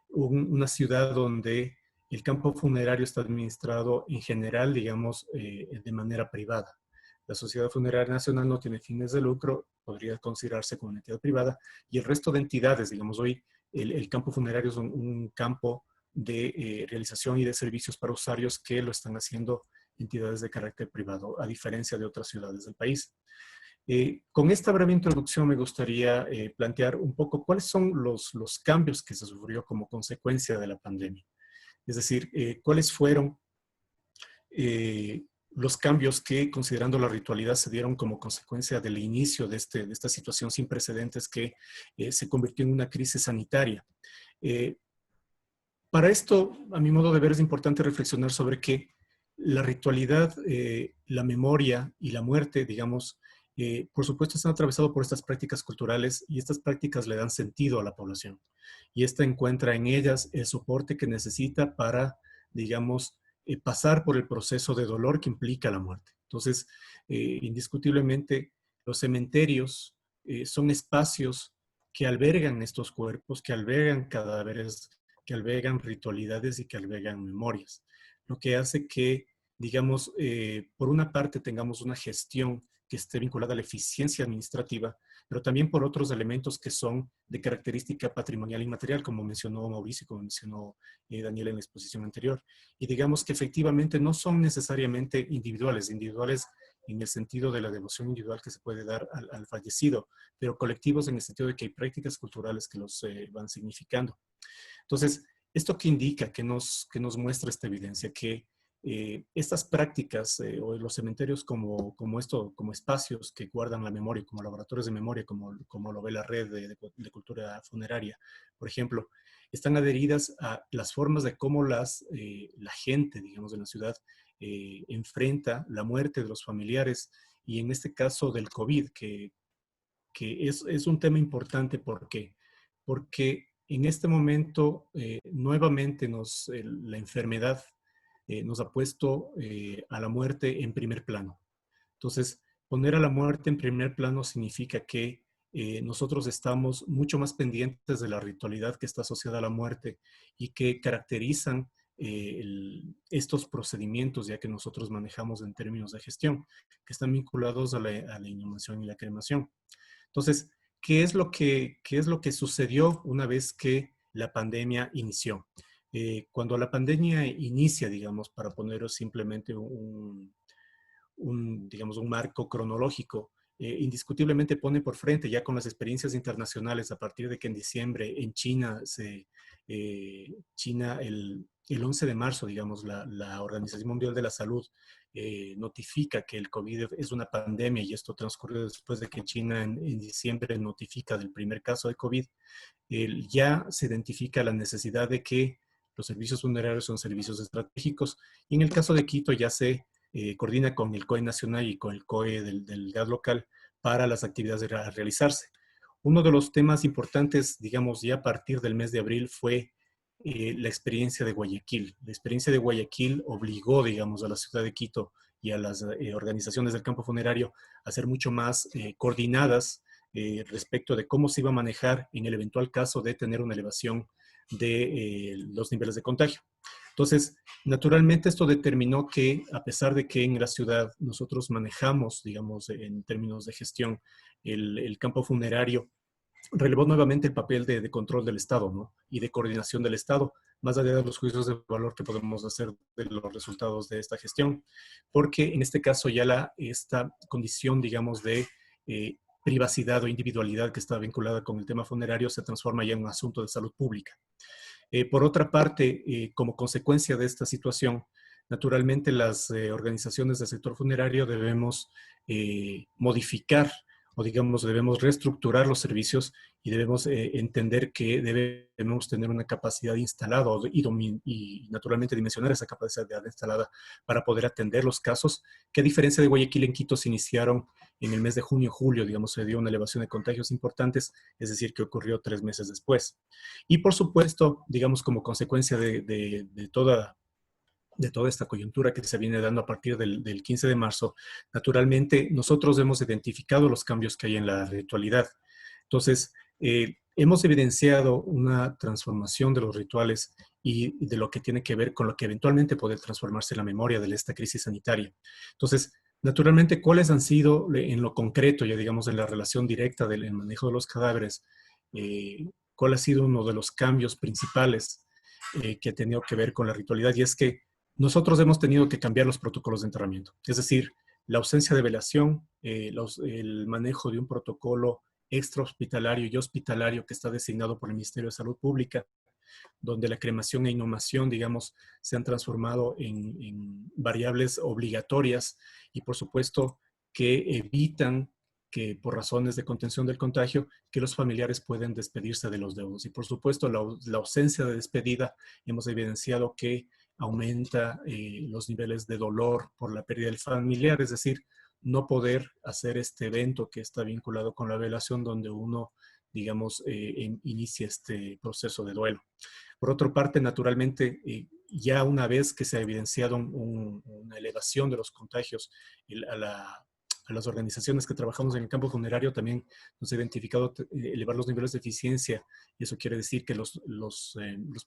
una ciudad donde el campo funerario está administrado en general, digamos, de manera privada. La Sociedad Funeraria Nacional no tiene fines de lucro, podría considerarse como una entidad privada, y el resto de entidades, digamos, hoy el campo funerario es un campo de realización y de servicios para usuarios que lo están haciendo entidades de carácter privado, a diferencia de otras ciudades del país. Con esta breve introducción me gustaría plantear un poco cuáles son los cambios que se sufrió como consecuencia de la pandemia. Es decir, cuáles fueron los cambios que, considerando la ritualidad, se dieron como consecuencia del inicio de esta situación sin precedentes que se convirtió en una crisis sanitaria. Para esto, a mi modo de ver, es importante reflexionar sobre que la ritualidad, la memoria y la muerte, digamos, por supuesto están atravesados por estas prácticas culturales y estas prácticas le dan sentido a la población. Y esta encuentra en ellas el soporte que necesita para, digamos, pasar por el proceso de dolor que implica la muerte. Entonces, indiscutiblemente, los cementerios son espacios que albergan estos cuerpos, que albergan cadáveres, que albergan ritualidades y que albergan memorias. Lo que hace que, digamos, por una parte tengamos una gestión que esté vinculada a la eficiencia administrativa, pero también por otros elementos que son de característica patrimonial inmaterial, como mencionó Mauricio, como mencionó Daniel en la exposición anterior. Y digamos que efectivamente no son necesariamente individuales en el sentido de la devoción individual que se puede dar al fallecido, pero colectivos en el sentido de que hay prácticas culturales que los van significando. Entonces, ¿Esto qué indica? ¿Qué nos muestra esta evidencia? Que estas prácticas o los cementerios como espacios que guardan la memoria, como laboratorios de memoria, como lo ve la red de cultura funeraria, por ejemplo, están adheridas a las formas de cómo la gente, digamos, de la ciudad enfrenta la muerte de los familiares y en este caso del COVID, que es un tema importante porque en este momento nuevamente la enfermedad nos ha puesto a la muerte en primer plano. Entonces, poner a la muerte en primer plano significa que nosotros estamos mucho más pendientes de la ritualidad que está asociada a la muerte y que caracterizan estos procedimientos ya que nosotros manejamos en términos de gestión, que están vinculados a la inhumación y la cremación. Entonces, qué es lo que sucedió una vez que la pandemia inició? Cuando la pandemia inicia, digamos, para poner simplemente digamos, un marco cronológico, indiscutiblemente pone por frente ya con las experiencias internacionales a partir de que en diciembre en China, el 11 de marzo, digamos, la Organización Mundial de la Salud notifica que el COVID es una pandemia y esto transcurrió después de que China en diciembre notifica del primer caso de COVID, ya se identifica la necesidad de que los servicios funerarios son servicios estratégicos y en el caso de Quito ya se coordina con el COE nacional y con el COE del GAD local para las actividades a realizarse. Uno de los temas importantes, digamos, ya a partir del mes de abril fue la experiencia de Guayaquil. La experiencia de Guayaquil obligó, digamos, a la ciudad de Quito y a las organizaciones del campo funerario a ser mucho más coordinadas respecto de cómo se iba a manejar en el eventual caso de tener una elevación de los niveles de contagio. Entonces, naturalmente esto determinó que, a pesar de que en la ciudad nosotros manejamos, digamos, en términos de gestión, el campo funerario, relevó nuevamente el papel de control del Estado, ¿no? Y de coordinación del Estado, más allá de los juicios de valor que podemos hacer de los resultados de esta gestión, porque en este caso ya esta condición, digamos, de privacidad o individualidad que está vinculada con el tema funerario se transforma ya en un asunto de salud pública. Por otra parte, como consecuencia de esta situación, naturalmente las organizaciones del sector funerario debemos modificar o digamos debemos reestructurar los servicios y debemos entender que debemos tener una capacidad instalada y naturalmente dimensionar esa capacidad instalada para poder atender los casos que a diferencia de Guayaquil, en Quito se iniciaron en el mes de junio, julio, digamos, se dio una elevación de contagios importantes, es decir, que ocurrió 3 meses después. Y por supuesto, digamos, como consecuencia de toda esta coyuntura que se viene dando a partir del 15 de marzo, naturalmente nosotros hemos identificado los cambios que hay en la ritualidad. Entonces, hemos evidenciado una transformación de los rituales y de lo que tiene que ver con lo que eventualmente puede transformarse la memoria de esta crisis sanitaria. Entonces, naturalmente, ¿cuáles han sido en lo concreto, ya digamos, en la relación directa del manejo de los cadáveres? ¿Cuál ha sido uno de los cambios principales que ha tenido que ver con la ritualidad? Y es que nosotros hemos tenido que cambiar los protocolos de enterramiento. Es decir, la ausencia de velación, el manejo de un protocolo extrahospitalario y hospitalario que está designado por el Ministerio de Salud Pública, donde la cremación e inhumación, digamos, se han transformado en variables obligatorias y, por supuesto, que evitan que por razones de contención del contagio, que los familiares pueden despedirse de los deudos. Y, por supuesto, la ausencia de despedida, hemos evidenciado que aumenta los niveles de dolor por la pérdida del familiar, es decir, no poder hacer este evento que está vinculado con la velación donde uno, digamos, inicia este proceso de duelo. Por otra parte, naturalmente, ya una vez que se ha evidenciado una elevación de los contagios a las organizaciones que trabajamos en el campo funerario, también nos ha identificado elevar los niveles de eficiencia, y eso quiere decir que los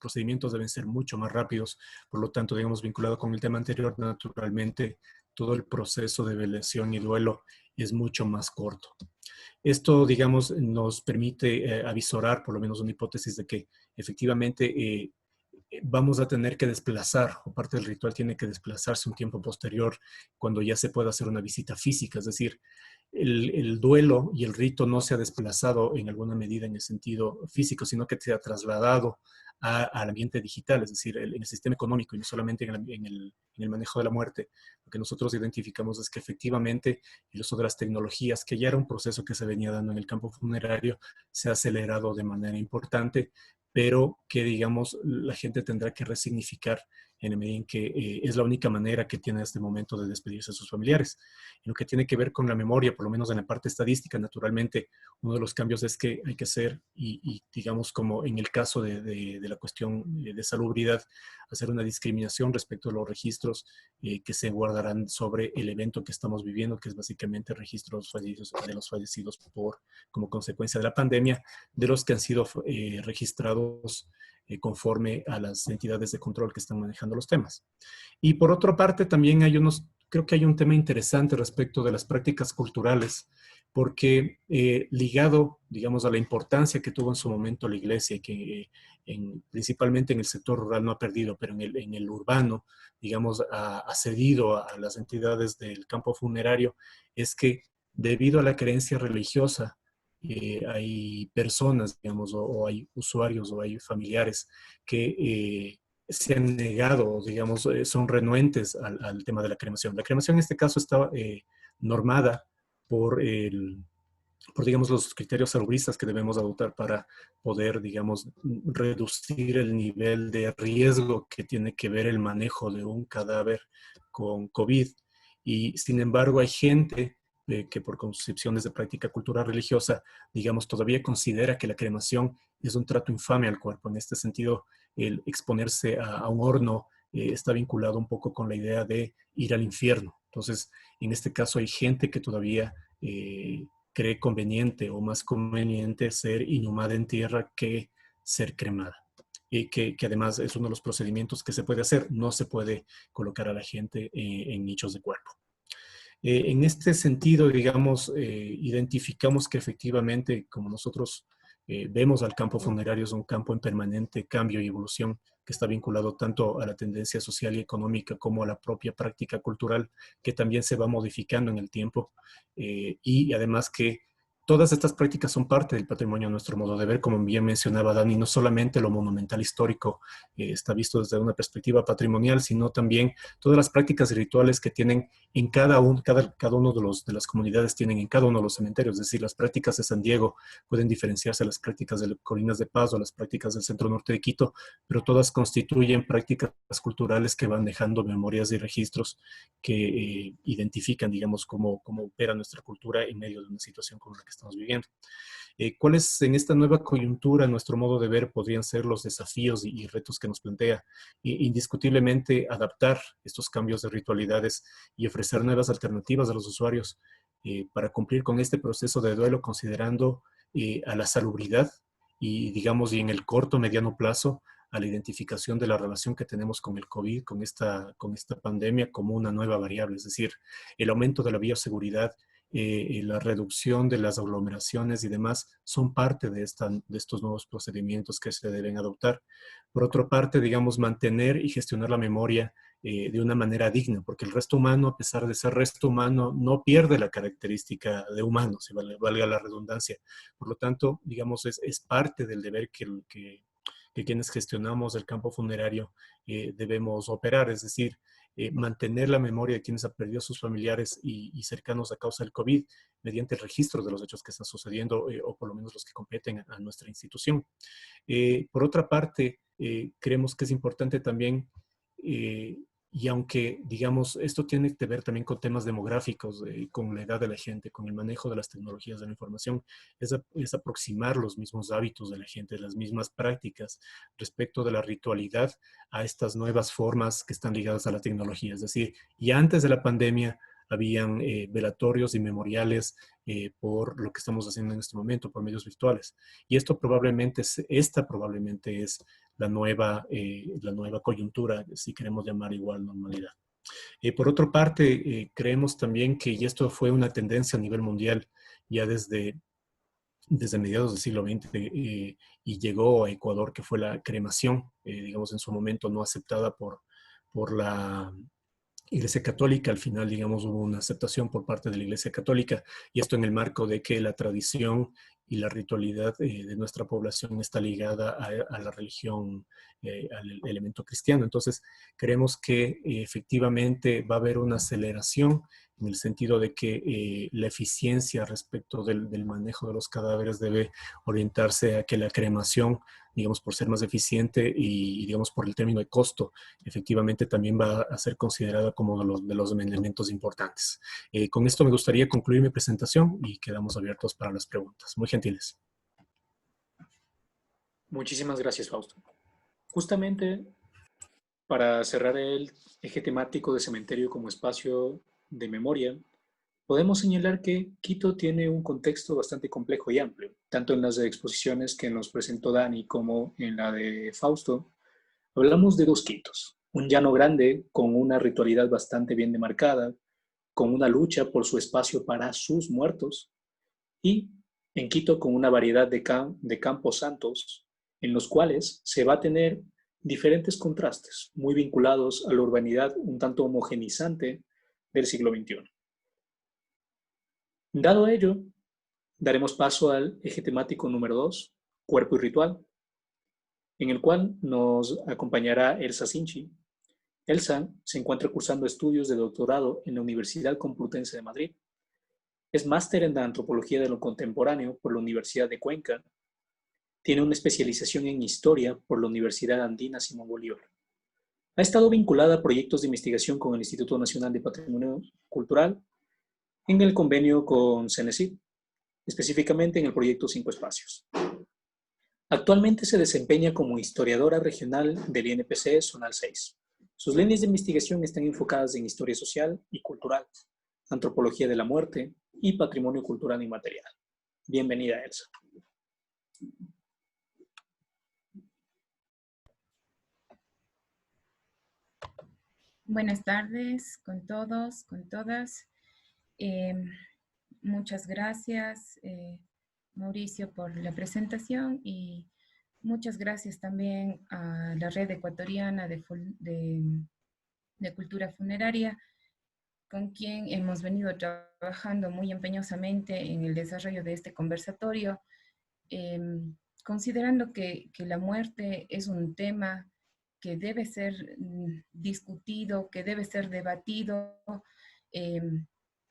procedimientos deben ser mucho más rápidos. Por lo tanto, digamos, vinculado con el tema anterior, naturalmente, todo el proceso de velación y duelo es mucho más corto. Esto, digamos, nos permite avisorar por lo menos una hipótesis de que efectivamente vamos a tener que desplazar, o parte del ritual tiene que desplazarse un tiempo posterior cuando ya se pueda hacer una visita física. Es decir, el duelo y el rito no se ha desplazado en alguna medida en el sentido físico, sino que se ha trasladado al ambiente digital, es decir, en el sistema económico y no solamente en el manejo de la muerte. Lo que nosotros identificamos es que efectivamente el uso de las tecnologías, que ya era un proceso que se venía dando en el campo funerario, se ha acelerado de manera importante, pero que, digamos, la gente tendrá que resignificar en la medida en que es la única manera que tiene en este momento de despedirse de sus familiares. En lo que tiene que ver con la memoria, por lo menos en la parte estadística, naturalmente, uno de los cambios es que hay que hacer, y digamos, como en el caso de la cuestión de salubridad, hacer una discriminación respecto a los registros que se guardarán sobre el evento que estamos viviendo, que es básicamente registros de los fallecidos como consecuencia de la pandemia, de los que han sido registrados conforme a las entidades de control que están manejando los temas. Y por otra parte, también creo que hay un tema interesante respecto de las prácticas culturales, porque ligado, digamos, a la importancia que tuvo en su momento la iglesia, y que principalmente en el sector rural no ha perdido, pero en el urbano, digamos, ha cedido a las entidades del campo funerario, es que debido a la creencia religiosa, hay personas, digamos, o hay usuarios o hay familiares que se han negado, digamos, son renuentes al tema de la cremación. La cremación en este caso está normada por, digamos, los criterios salubristas que debemos adoptar para poder, digamos, reducir el nivel de riesgo que tiene que ver el manejo de un cadáver con COVID. Y sin embargo, hay gente que por concepciones de práctica cultural religiosa, digamos, todavía considera que la cremación es un trato infame al cuerpo. En este sentido, el exponerse a un horno está vinculado un poco con la idea de ir al infierno. Entonces, en este caso hay gente que todavía cree conveniente o más conveniente ser inhumada en tierra que ser cremada. Y que además es uno de los procedimientos que se puede hacer. No se puede colocar a la gente en nichos de cuerpo. En este sentido, digamos, identificamos que efectivamente, como nosotros vemos al campo funerario, es un campo en permanente cambio y evolución que está vinculado tanto a la tendencia social y económica como a la propia práctica cultural, que también se va modificando en el tiempo. Y además que todas estas prácticas son parte del patrimonio a nuestro modo de ver, como bien mencionaba Dani, no solamente lo monumental histórico está visto desde una perspectiva patrimonial, sino también todas las prácticas y rituales que tienen en cada uno de las comunidades tienen en cada uno de los cementerios. Es decir, las prácticas de San Diego pueden diferenciarse a las prácticas de Colinas de Paz o a las prácticas del centro norte de Quito, pero todas constituyen prácticas culturales que van dejando memorias y registros que identifican, digamos, cómo opera nuestra cultura en medio de una situación como la que estamos viviendo. ¿Cuáles en esta nueva coyuntura, nuestro modo de ver, podrían ser los desafíos y retos que nos plantea? Indiscutiblemente adaptar estos cambios de ritualidades y ofrecer nuevas alternativas a los usuarios para cumplir con este proceso de duelo, considerando a la salubridad y, digamos, y en el corto, mediano plazo, a la identificación de la relación que tenemos con el COVID, con esta pandemia como una nueva variable, es decir, el aumento de la bioseguridad, la reducción de las aglomeraciones y demás son parte de estos nuevos procedimientos que se deben adoptar. Por otra parte, digamos, mantener y gestionar la memoria de una manera digna, porque el resto humano, a pesar de ser resto humano, no pierde la característica de humano, si valga la redundancia. Por lo tanto, digamos, es parte del deber que quienes gestionamos el campo funerario debemos operar, es decir, mantener la memoria de quienes han perdido a sus familiares y cercanos a causa del COVID mediante el registro de los hechos que están sucediendo o por lo menos los que competen a nuestra institución. Por otra parte, creemos que es importante también y aunque, digamos, esto tiene que ver también con temas demográficos, con la edad de la gente, con el manejo de las tecnologías de la información, es aproximar los mismos hábitos de la gente, las mismas prácticas respecto de la ritualidad a estas nuevas formas que están ligadas a la tecnología. Es decir, ya antes de la pandemia habían velatorios y memoriales por lo que estamos haciendo en este momento, por medios virtuales. Y esta probablemente es la nueva coyuntura, si queremos llamar igual normalidad. Por otra parte, creemos también que, y esto fue una tendencia a nivel mundial ya desde mediados del siglo XX y llegó a Ecuador, que fue la cremación, digamos, en su momento no aceptada por la Iglesia Católica. Al final, digamos, hubo una aceptación por parte de la Iglesia Católica, y esto en el marco de que la tradición y la ritualidad de nuestra población está ligada a la religión, al elemento cristiano. Entonces, creemos que efectivamente va a haber una aceleración en el sentido de que la eficiencia respecto del manejo de los cadáveres debe orientarse a que la cremación, digamos, por ser más eficiente y digamos, por el término de costo, efectivamente también va a ser considerada como de los elementos importantes. Con esto me gustaría concluir mi presentación y quedamos abiertos para las preguntas. Muy gentiles. Muchísimas gracias, Fausto. Justamente para cerrar el eje temático de cementerio como espacio de memoria, podemos señalar que Quito tiene un contexto bastante complejo y amplio, tanto en las exposiciones que nos presentó Dani como en la de Fausto. Hablamos de dos Quitos, un llano grande con una ritualidad bastante bien demarcada, con una lucha por su espacio para sus muertos, y en Quito con una variedad de campos santos en los cuales se va a tener diferentes contrastes muy vinculados a la urbanidad un tanto homogenizante del siglo XXI. Dado ello, daremos paso al eje temático número 2, cuerpo y ritual, en el cual nos acompañará Elsa Sinchi. Elsa se encuentra cursando estudios de doctorado en la Universidad Complutense de Madrid. Es máster en la antropología de lo contemporáneo por la Universidad de Cuenca. Tiene una especialización en historia por la Universidad Andina Simón Bolívar. Ha estado vinculada a proyectos de investigación con el Instituto Nacional de Patrimonio Cultural en el convenio con CENESID, específicamente en el proyecto 5 Espacios. Actualmente se desempeña como historiadora regional del INPC Zonal 6. Sus líneas de investigación están enfocadas en historia social y cultural, antropología de la muerte y patrimonio cultural inmaterial. Bienvenida, Elsa. Buenas tardes con todos, con todas. Muchas gracias, Mauricio, por la presentación y muchas gracias también a la Red Ecuatoriana de Cultura Funeraria, con quien hemos venido trabajando muy empeñosamente en el desarrollo de este conversatorio, considerando que la muerte es un tema que debe ser discutido, que debe ser debatido,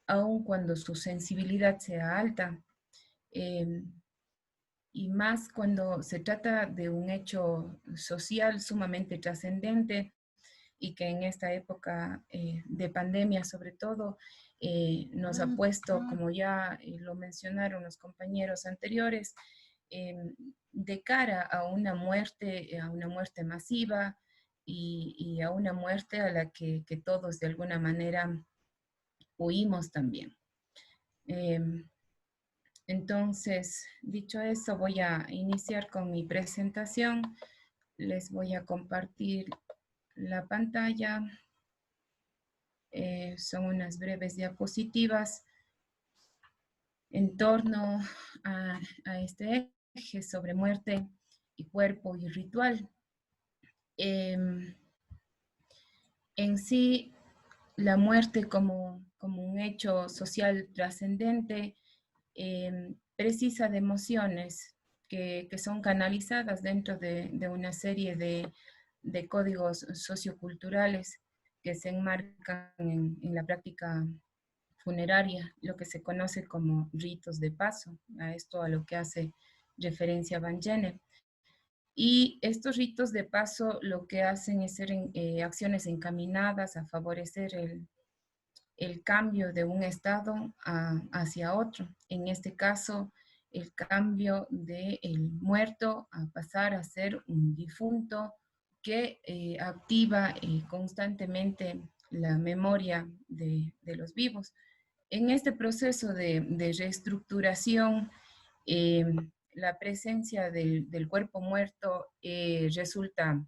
aun cuando su sensibilidad sea alta, y más cuando se trata de un hecho social sumamente trascendente y que en esta época de pandemia sobre todo nos ha puesto, como ya lo mencionaron los compañeros anteriores, de cara a una muerte masiva y a una muerte a la que todos de alguna manera huimos también. Entonces, dicho eso, voy a iniciar con mi presentación. Les voy a compartir la pantalla. Son unas breves diapositivas en torno a este eje sobre muerte y cuerpo y ritual. En sí, la muerte como un hecho social trascendente precisa de emociones que son canalizadas dentro de una serie de códigos socioculturales que se enmarcan en la práctica funeraria, lo que se conoce como ritos de paso, a esto a lo que hace referencia Van Gennep. Y estos ritos de paso lo que hacen es ser acciones encaminadas a favorecer el cambio de un estado hacia otro. En este caso, el cambio del muerto a pasar a ser un difunto que activa constantemente la memoria de los vivos. En este proceso de reestructuración, la presencia del cuerpo muerto resulta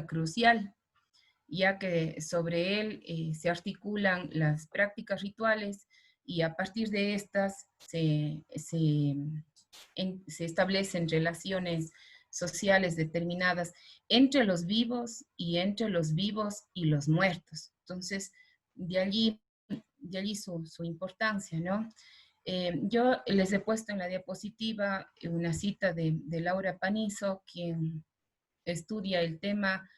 crucial, ya que sobre él se articulan las prácticas rituales y a partir de estas se establecen relaciones sociales determinadas entre los vivos y los muertos. Entonces, de allí su importancia, ¿no? Yo les he puesto en la diapositiva una cita de Laura Panizo, quien estudia el tema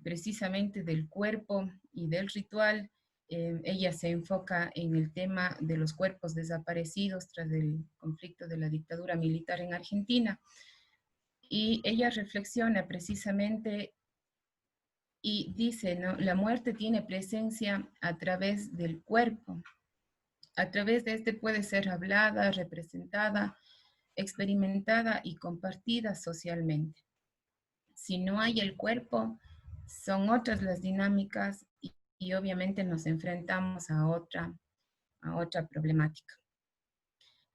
precisamente del cuerpo y del ritual. Ella se enfoca en el tema de los cuerpos desaparecidos tras el conflicto de la dictadura militar en Argentina. Y ella reflexiona precisamente y dice, ¿no? La muerte tiene presencia a través del cuerpo. A través de este puede ser hablada, representada, experimentada y compartida socialmente. Si no hay el cuerpo, son otras las dinámicas y obviamente nos enfrentamos a otra problemática.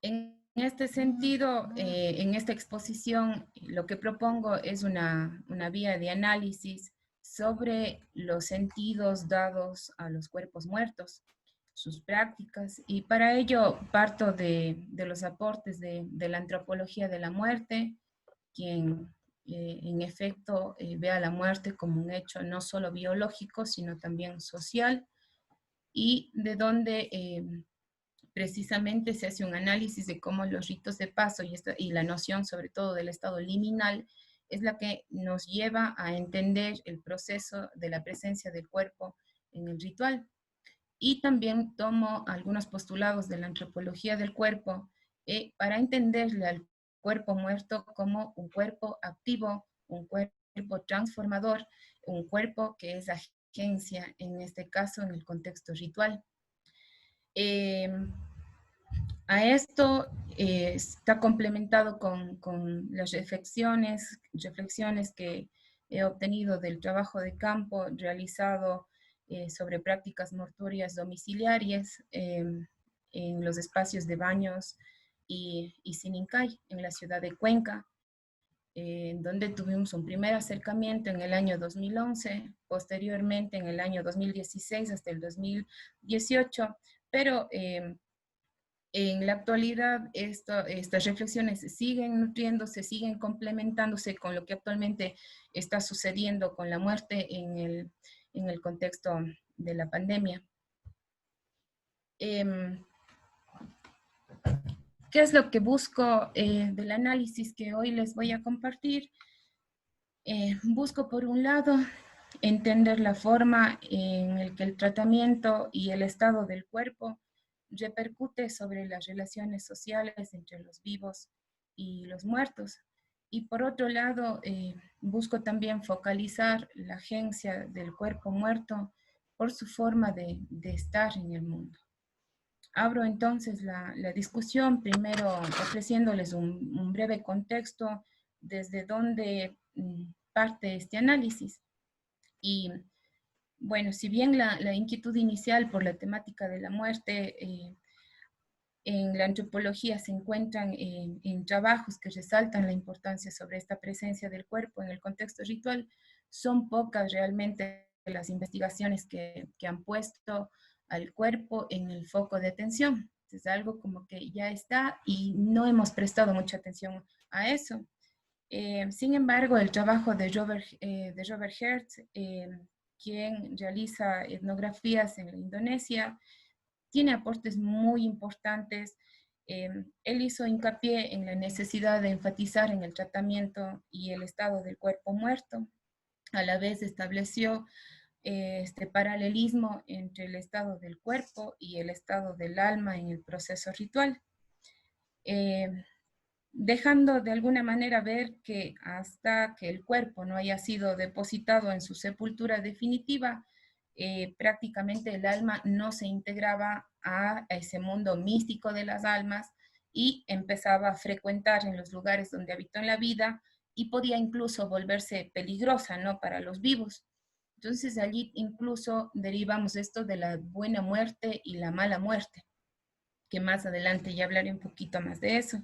En este sentido, en esta exposición, lo que propongo es una vía de análisis sobre los sentidos dados a los cuerpos muertos, sus prácticas, y para ello parto de los aportes de la antropología de la muerte, quien en efecto ve a la muerte como un hecho no solo biológico, sino también social, y de donde precisamente se hace un análisis de cómo los ritos de paso y la noción sobre todo del estado liminal es la que nos lleva a entender el proceso de la presencia del cuerpo en el ritual. Y también tomo algunos postulados de la antropología del cuerpo para entenderle al cuerpo muerto como un cuerpo activo, un cuerpo transformador, un cuerpo que es agencia, en este caso en el contexto ritual. A esto está complementado con las reflexiones que he obtenido del trabajo de campo realizado sobre prácticas mortuorias domiciliarias en los espacios de baños y Sinincay, en la ciudad de Cuenca, en donde tuvimos un primer acercamiento en el año 2011, posteriormente en el año 2016 hasta el 2018, pero en la actualidad estas reflexiones siguen nutriéndose, siguen complementándose con lo que actualmente está sucediendo con la muerte en el contexto de la pandemia. ¿Qué es lo que busco del análisis que hoy les voy a compartir? Busco por un lado entender la forma en la que el tratamiento y el estado del cuerpo repercute sobre las relaciones sociales entre los vivos y los muertos. Y por otro lado, busco también focalizar la agencia del cuerpo muerto por su forma de estar en el mundo. Abro entonces la discusión, primero ofreciéndoles un breve contexto desde donde parte este análisis. Y bueno, si bien la inquietud inicial por la temática de la muerte en la antropología se encuentran en trabajos que resaltan la importancia sobre esta presencia del cuerpo en el contexto ritual, son pocas realmente las investigaciones que han puesto al cuerpo en el foco de atención. Es algo como que ya está y no hemos prestado mucha atención a eso. Sin embargo, el trabajo de Robert Hertz, quien realiza etnografías en la Indonesia, tiene aportes muy importantes. Él hizo hincapié en la necesidad de enfatizar en el tratamiento y el estado del cuerpo muerto. A la vez estableció este paralelismo entre el estado del cuerpo y el estado del alma en el proceso ritual. Dejando de alguna manera ver que hasta que el cuerpo no haya sido depositado en su sepultura definitiva, prácticamente el alma no se integraba a ese mundo místico de las almas y empezaba a frecuentar en los lugares donde habitó en la vida y podía incluso volverse peligrosa, ¿no?, para los vivos. Entonces allí incluso derivamos esto de la buena muerte y la mala muerte, que más adelante ya hablaré un poquito más de eso.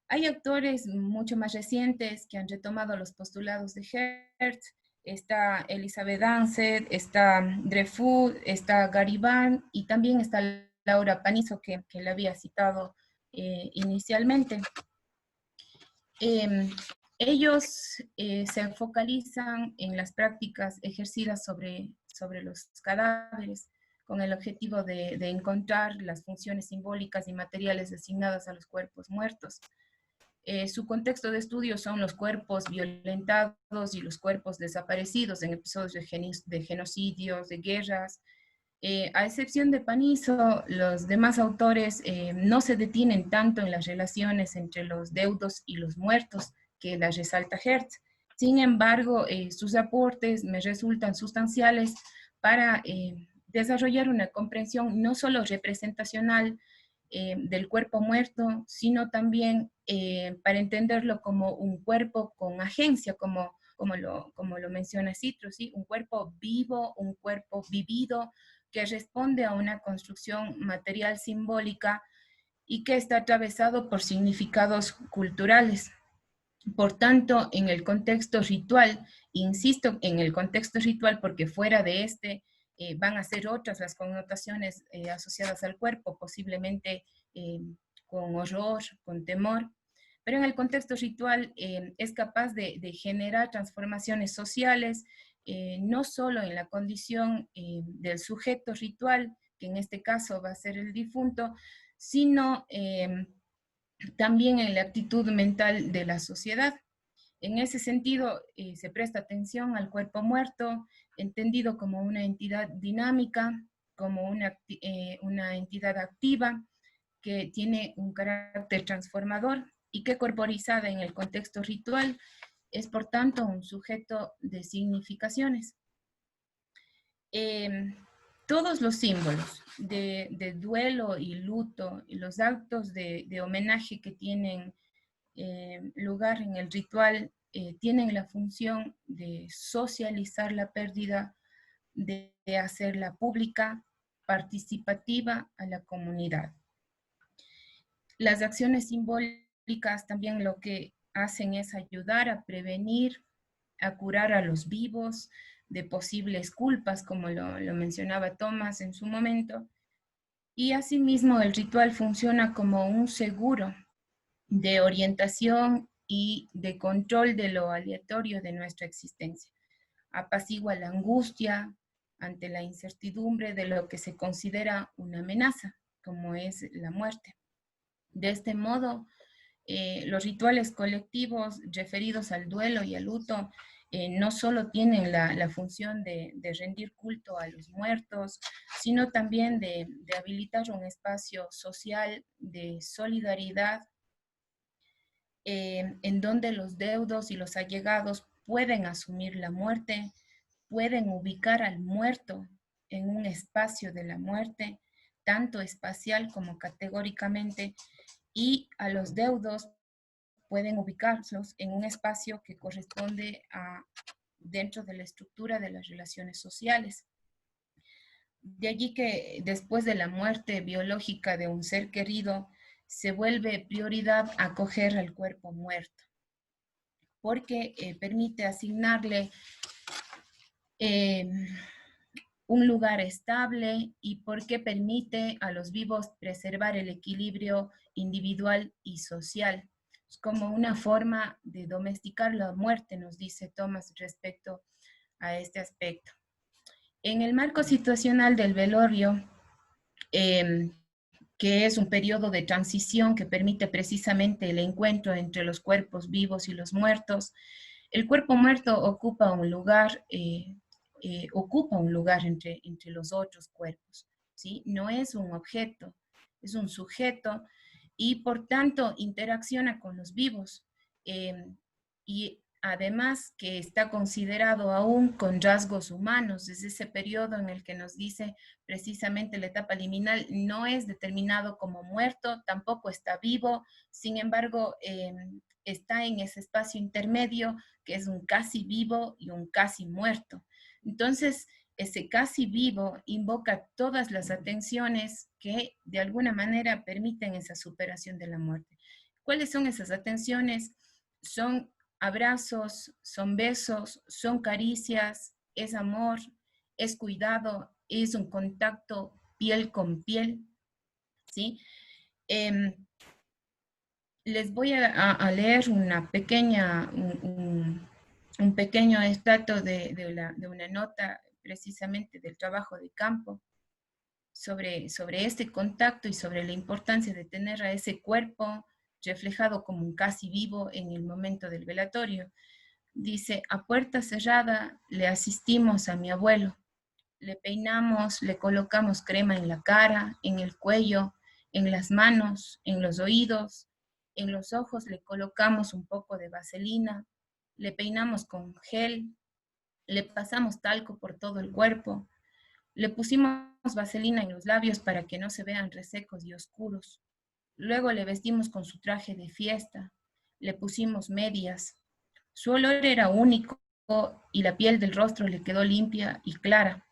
Hay autores mucho más recientes que han retomado los postulados de Hertz. Está Elizabeth Ansett, está Dreyfus, está Garibán y también está Laura Panizo, que le había citado inicialmente. Ellos se focalizan en las prácticas ejercidas sobre los cadáveres, con el objetivo de encontrar las funciones simbólicas y materiales asignadas a los cuerpos muertos. Su contexto de estudio son los cuerpos violentados y los cuerpos desaparecidos en episodios de genocidios, de guerras. A excepción de Panizo, los demás autores no se detienen tanto en las relaciones entre los deudos y los muertos que las resalta Hertz. Sin embargo, sus aportes me resultan sustanciales para desarrollar una comprensión no solo representacional del cuerpo muerto, sino también para entenderlo como un cuerpo con agencia, como lo menciona Citrus, ¿sí? Un cuerpo vivo, un cuerpo vivido, que responde a una construcción material simbólica y que está atravesado por significados culturales. Por tanto, en el contexto ritual, insisto en el contexto ritual porque fuera de este van a ser otras las connotaciones asociadas al cuerpo, posiblemente con horror, con temor, pero en el contexto ritual es capaz de generar transformaciones sociales, no solo en la condición del sujeto ritual, que en este caso va a ser el difunto, sino también en la actitud mental de la sociedad. En ese sentido, se presta atención al cuerpo muerto, entendido como una entidad dinámica, como una entidad activa, que tiene un carácter transformador y que corporizada en el contexto ritual es por tanto un sujeto de significaciones. Todos los símbolos de duelo y luto y los actos de homenaje que tienen lugar en el ritual tienen la función de socializar la pérdida, de hacerla pública, participativa a la comunidad. Las acciones simbólicas también lo que hacen es ayudar a prevenir, a curar a los vivos de posibles culpas, como lo mencionaba Thomas en su momento, y asimismo el ritual funciona como un seguro de orientación y de control de lo aleatorio de nuestra existencia. Apacigua la angustia ante la incertidumbre de lo que se considera una amenaza, como es la muerte. De este modo, los rituales colectivos referidos al duelo y al luto no solo tienen la función de rendir culto a los muertos, sino también de habilitar un espacio social de solidaridad en donde los deudos y los allegados pueden asumir la muerte, pueden ubicar al muerto en un espacio de la muerte, tanto espacial como categóricamente, y a los deudos pueden ubicarlos en un espacio que corresponde dentro de la estructura de las relaciones sociales. De allí que después de la muerte biológica de un ser querido, se vuelve prioridad acoger al cuerpo muerto, porque permite asignarle un lugar estable y porque permite a los vivos preservar el equilibrio individual y social. Es como una forma de domesticar la muerte, nos dice Thomas respecto a este aspecto. En el marco situacional del velorio, que es un periodo de transición que permite precisamente el encuentro entre los cuerpos vivos y los muertos, el cuerpo muerto ocupa un lugar entre los otros cuerpos, ¿sí? No es un objeto, es un sujeto y por tanto interacciona con los vivos y además que está considerado aún con rasgos humanos. Desde ese periodo en el que nos dice precisamente la etapa liminal, no es determinado como muerto, tampoco está vivo, sin embargo está en ese espacio intermedio que es un casi vivo y un casi muerto. Entonces, ese casi vivo invoca todas las atenciones que de alguna manera permiten esa superación de la muerte. ¿Cuáles son esas atenciones? Son abrazos, son besos, son caricias, es amor, es cuidado, es un contacto piel con piel, ¿sí? Les voy a leer una pequeña, un pequeño extracto de una nota precisamente del trabajo de campo sobre este contacto y sobre la importancia de tener a ese cuerpo reflejado como un casi vivo en el momento del velatorio. Dice, a puerta cerrada le asistimos a mi abuelo, le peinamos, le colocamos crema en la cara, en el cuello, en las manos, en los oídos, en los ojos le colocamos un poco de vaselina, le peinamos con gel, le pasamos talco por todo el cuerpo, le pusimos vaselina en los labios para que no se vean resecos y oscuros. Luego le vestimos con su traje de fiesta, le pusimos medias. Su olor era único y la piel del rostro le quedó limpia y clara.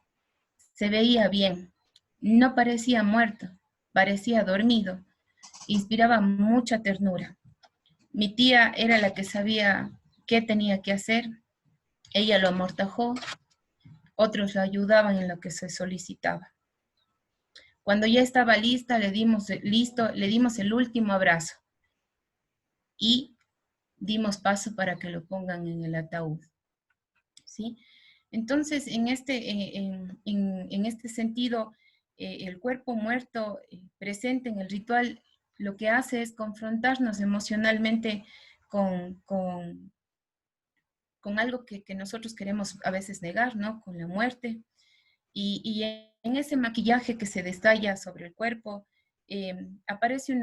Se veía bien, no parecía muerto, parecía dormido, inspiraba mucha ternura. Mi tía era la que sabía qué tenía que hacer, ella lo amortajó, otros lo ayudaban en lo que se solicitaba. Cuando ya estaba lista, le dimos el último abrazo y dimos paso para que lo pongan en el ataúd. ¿Sí? Entonces, en este sentido, el cuerpo muerto presente en el ritual lo que hace es confrontarnos emocionalmente con algo que nosotros queremos a veces negar, ¿no? Con la muerte. Y en ese maquillaje que se destalla sobre el cuerpo, aparece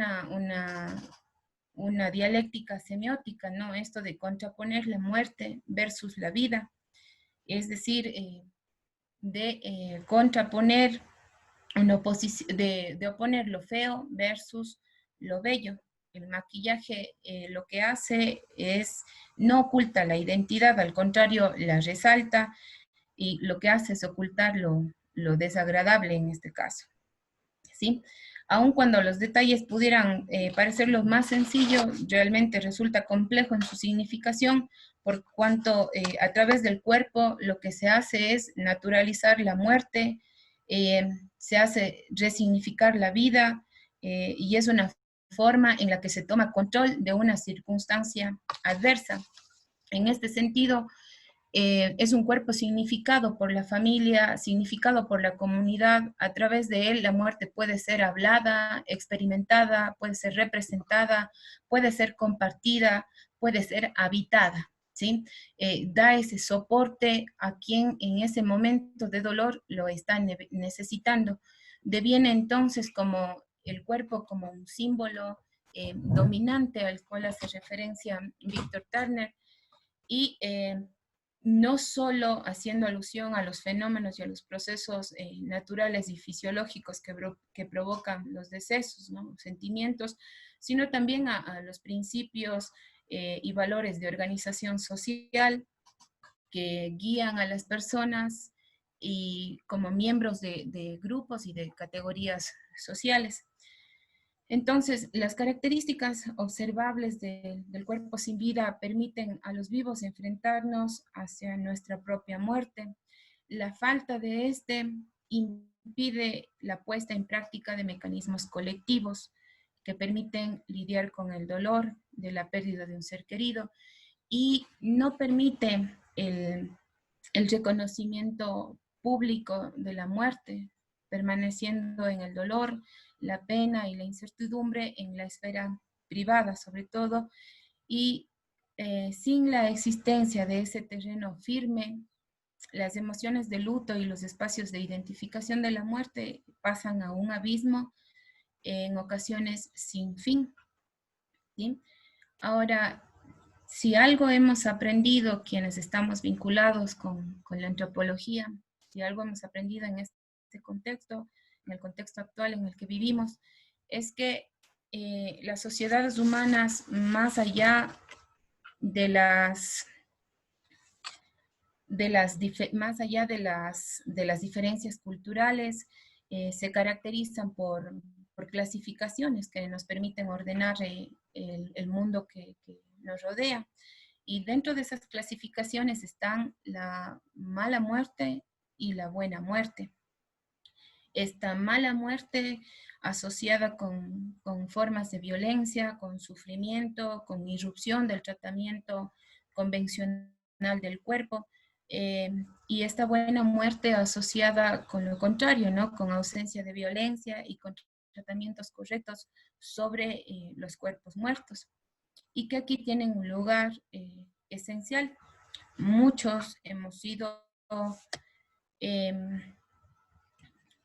una dialéctica semiótica, ¿no? Esto de contraponer la muerte versus la vida. Es decir, de contraponer, de oponer lo feo versus lo bello. El maquillaje lo que hace es, no oculta la identidad, al contrario, la resalta y lo que hace es ocultar lo desagradable en este caso. ¿Sí? Aun cuando los detalles pudieran parecer los más sencillos, realmente resulta complejo en su significación, por cuanto a través del cuerpo lo que se hace es naturalizar la muerte, se hace resignificar la vida, y es una forma en la que se toma control de una circunstancia adversa. En este sentido, es un cuerpo significado por la familia, significado por la comunidad. A través de él la muerte puede ser hablada, experimentada, puede ser representada, puede ser compartida, puede ser habitada, ¿sí? Da ese soporte a quien en ese momento de dolor lo está necesitando. Deviene entonces como el cuerpo como un símbolo dominante al cual hace referencia Víctor Turner, y no solo haciendo alusión a los fenómenos y a los procesos naturales y fisiológicos que provocan los decesos, ¿no? Sentimientos, sino también a los principios y valores de organización social que guían a las personas y como miembros de grupos y de categorías sociales. Entonces, las características observables del cuerpo sin vida permiten a los vivos enfrentarnos hacia nuestra propia muerte. La falta de este impide la puesta en práctica de mecanismos colectivos que permiten lidiar con el dolor de la pérdida de un ser querido y no permite el reconocimiento público de la muerte, permaneciendo en el dolor, la pena y la incertidumbre en la esfera privada sobre todo, y sin la existencia de ese terreno firme, las emociones de luto y los espacios de identificación de la muerte pasan a un abismo, en ocasiones sin fin, ¿sí? Ahora, si algo hemos aprendido quienes estamos vinculados con la antropología, si algo hemos aprendido en este contexto, en el contexto actual en el que vivimos, es que las sociedades humanas, más allá de las diferencias culturales, se caracterizan por clasificaciones que nos permiten ordenar el mundo que nos rodea. Y dentro de esas clasificaciones están la mala muerte y la buena muerte. Esta mala muerte asociada con formas de violencia, con sufrimiento, con irrupción del tratamiento convencional del cuerpo, Y esta buena muerte asociada con lo contrario, ¿no? Con ausencia de violencia y con tratamientos correctos sobre los cuerpos muertos, y que aquí tienen un lugar esencial. Muchos hemos sido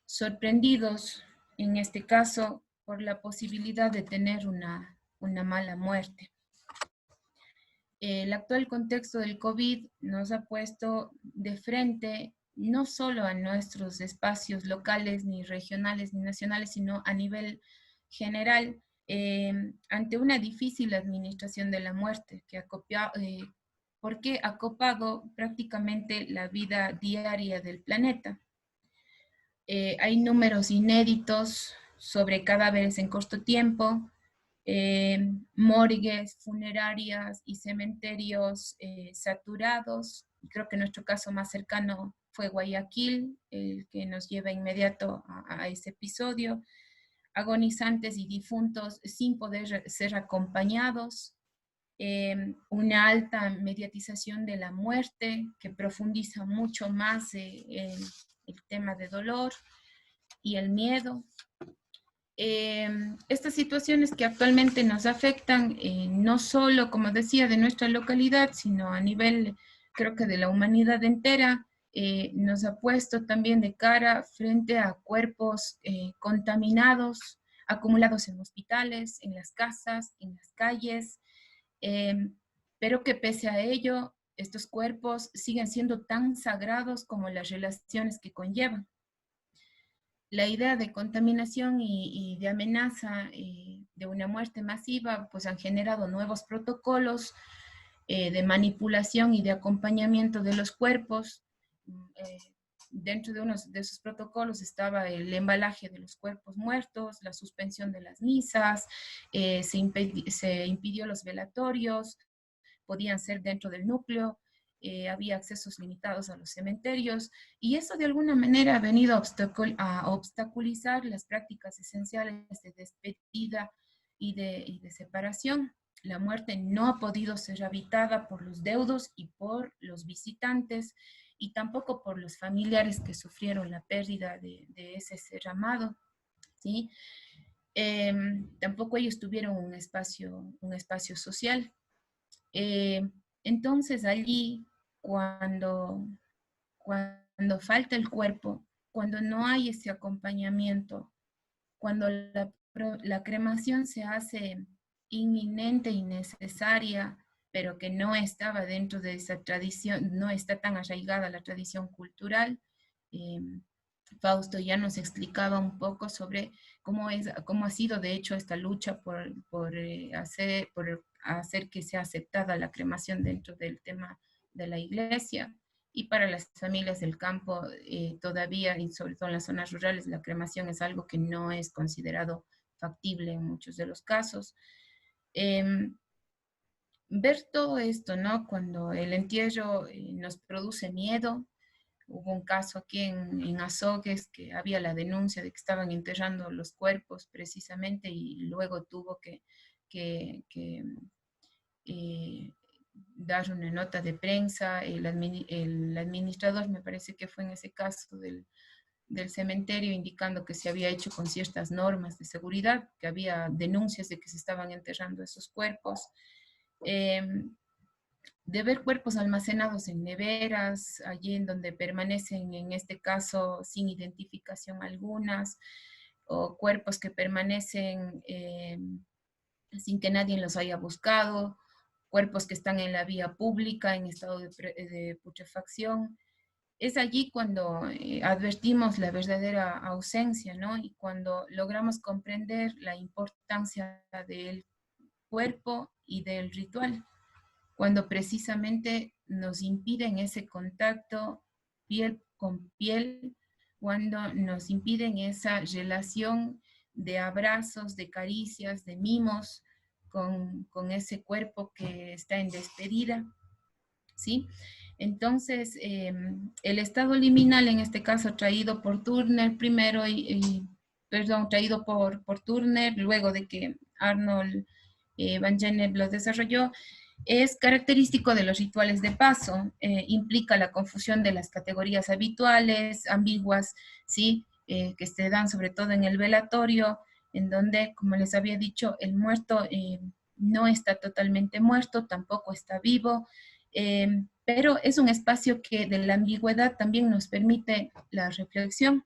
sorprendidos, en este caso, por la posibilidad de tener una mala muerte. El actual contexto del COVID nos ha puesto de frente no solo a nuestros espacios locales, ni regionales, ni nacionales, sino a nivel general, ante una difícil administración de la muerte, porque ha copado prácticamente la vida diaria del planeta. Hay números inéditos sobre cadáveres en corto tiempo, morgues, funerarias y cementerios saturados. Creo que nuestro caso más cercano fue Guayaquil, el que nos lleva inmediato a ese episodio. Agonizantes y difuntos sin poder ser acompañados. Una alta mediatización de la muerte que profundiza mucho más el tema de dolor y el miedo. Estas situaciones que actualmente nos afectan, no solo, como decía, de nuestra localidad, sino a nivel, creo que de la humanidad entera, nos ha puesto también de cara frente a cuerpos contaminados, acumulados en hospitales, en las casas, en las calles, pero que pese a ello, estos cuerpos siguen siendo tan sagrados como las relaciones que conllevan. La idea de contaminación y de amenaza de una muerte masiva pues han generado nuevos protocolos de manipulación y de acompañamiento de los cuerpos. Dentro de uno de esos protocolos estaba el embalaje de los cuerpos muertos, la suspensión de las misas, se impidió los velatorios, podían ser dentro del núcleo. Había accesos limitados a los cementerios, y eso de alguna manera ha venido a obstaculizar las prácticas esenciales de despedida y de separación. La muerte no ha podido ser habitada por los deudos y por los visitantes, y tampoco por los familiares que sufrieron la pérdida de ese ser amado, ¿sí? Tampoco ellos tuvieron un espacio social. Entonces allí, cuando falta el cuerpo, cuando no hay ese acompañamiento, cuando la cremación se hace inminente y necesaria, pero que no estaba dentro de esa tradición, no está tan arraigada la tradición cultural. Fausto ya nos explicaba un poco sobre cómo ha sido de hecho esta lucha por hacer que sea aceptada la cremación dentro del tema de la iglesia. Y para las familias del campo todavía, y sobre todo en las zonas rurales, la cremación es algo que no es considerado factible en muchos de los casos. Ver todo esto, ¿no? Cuando el entierro nos produce miedo. Hubo un caso aquí en Azogues que había la denuncia de que estaban enterrando los cuerpos precisamente, y luego tuvo que dar una nota de prensa. El administrador, me parece que fue en ese caso del cementerio, indicando que se había hecho con ciertas normas de seguridad, que había denuncias de que se estaban enterrando esos cuerpos. De ver cuerpos almacenados en neveras, allí en donde permanecen, en este caso, sin identificación algunas, o cuerpos que permanecen sin que nadie los haya buscado, cuerpos que están en la vía pública en estado de putrefacción. Es allí cuando advertimos la verdadera ausencia, ¿no? Y cuando logramos comprender la importancia del cuerpo y del ritual, cuando precisamente nos impiden ese contacto piel con piel, cuando nos impiden esa relación de abrazos, de caricias, de mimos con ese cuerpo que está en despedida, ¿sí? Entonces, el estado liminal, en este caso traído por Turner primero, traído por Turner, luego de que Arnold Van Gennep lo desarrolló, es característico de los rituales de paso, implica la confusión de las categorías habituales, ambiguas, ¿sí? Que se dan sobre todo en el velatorio, en donde, como les había dicho, el muerto no está totalmente muerto, tampoco está vivo, pero es un espacio que de la ambigüedad también nos permite la reflexión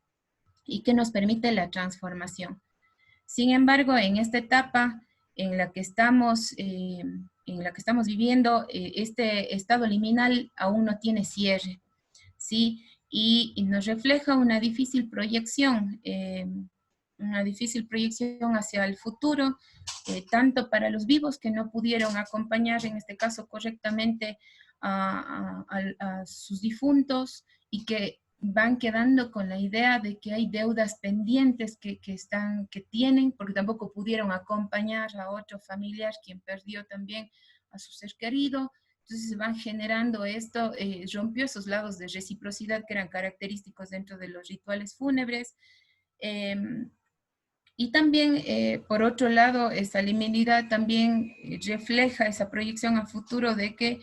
y que nos permite la transformación. Sin embargo, en esta etapa en la que estamos viviendo, este estado liminal aún no tiene cierre, ¿sí? Y nos refleja una difícil proyección hacia el futuro, tanto para los vivos que no pudieron acompañar, en este caso correctamente, a sus difuntos, y que van quedando con la idea de que hay deudas pendientes que tienen, porque tampoco pudieron acompañar a otro familiar quien perdió también a su ser querido. Entonces se van generando esto, rompió esos lados de reciprocidad que eran característicos dentro de los rituales fúnebres. Y también, por otro lado, esta liminalidad también refleja esa proyección a futuro de que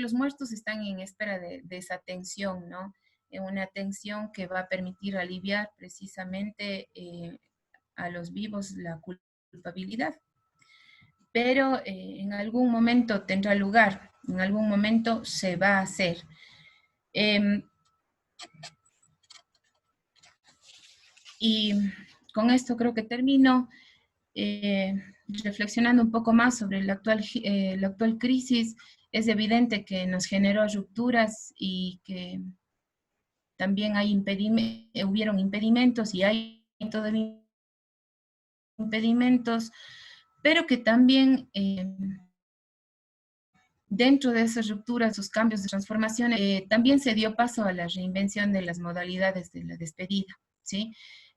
los muertos están en espera de esa atención, ¿no? Una atención que va a permitir aliviar precisamente a los vivos la culpabilidad. Pero en algún momento tendrá lugar, en algún momento se va a hacer. Y con esto creo que termino. Reflexionando un poco más sobre la actual crisis, es evidente que nos generó rupturas y que también hubieron impedimentos y hay todavía impedimentos, pero que también dentro de esas rupturas, esos cambios de transformaciones, también se dio paso a la reinvención de las modalidades de la despedida, ¿sí?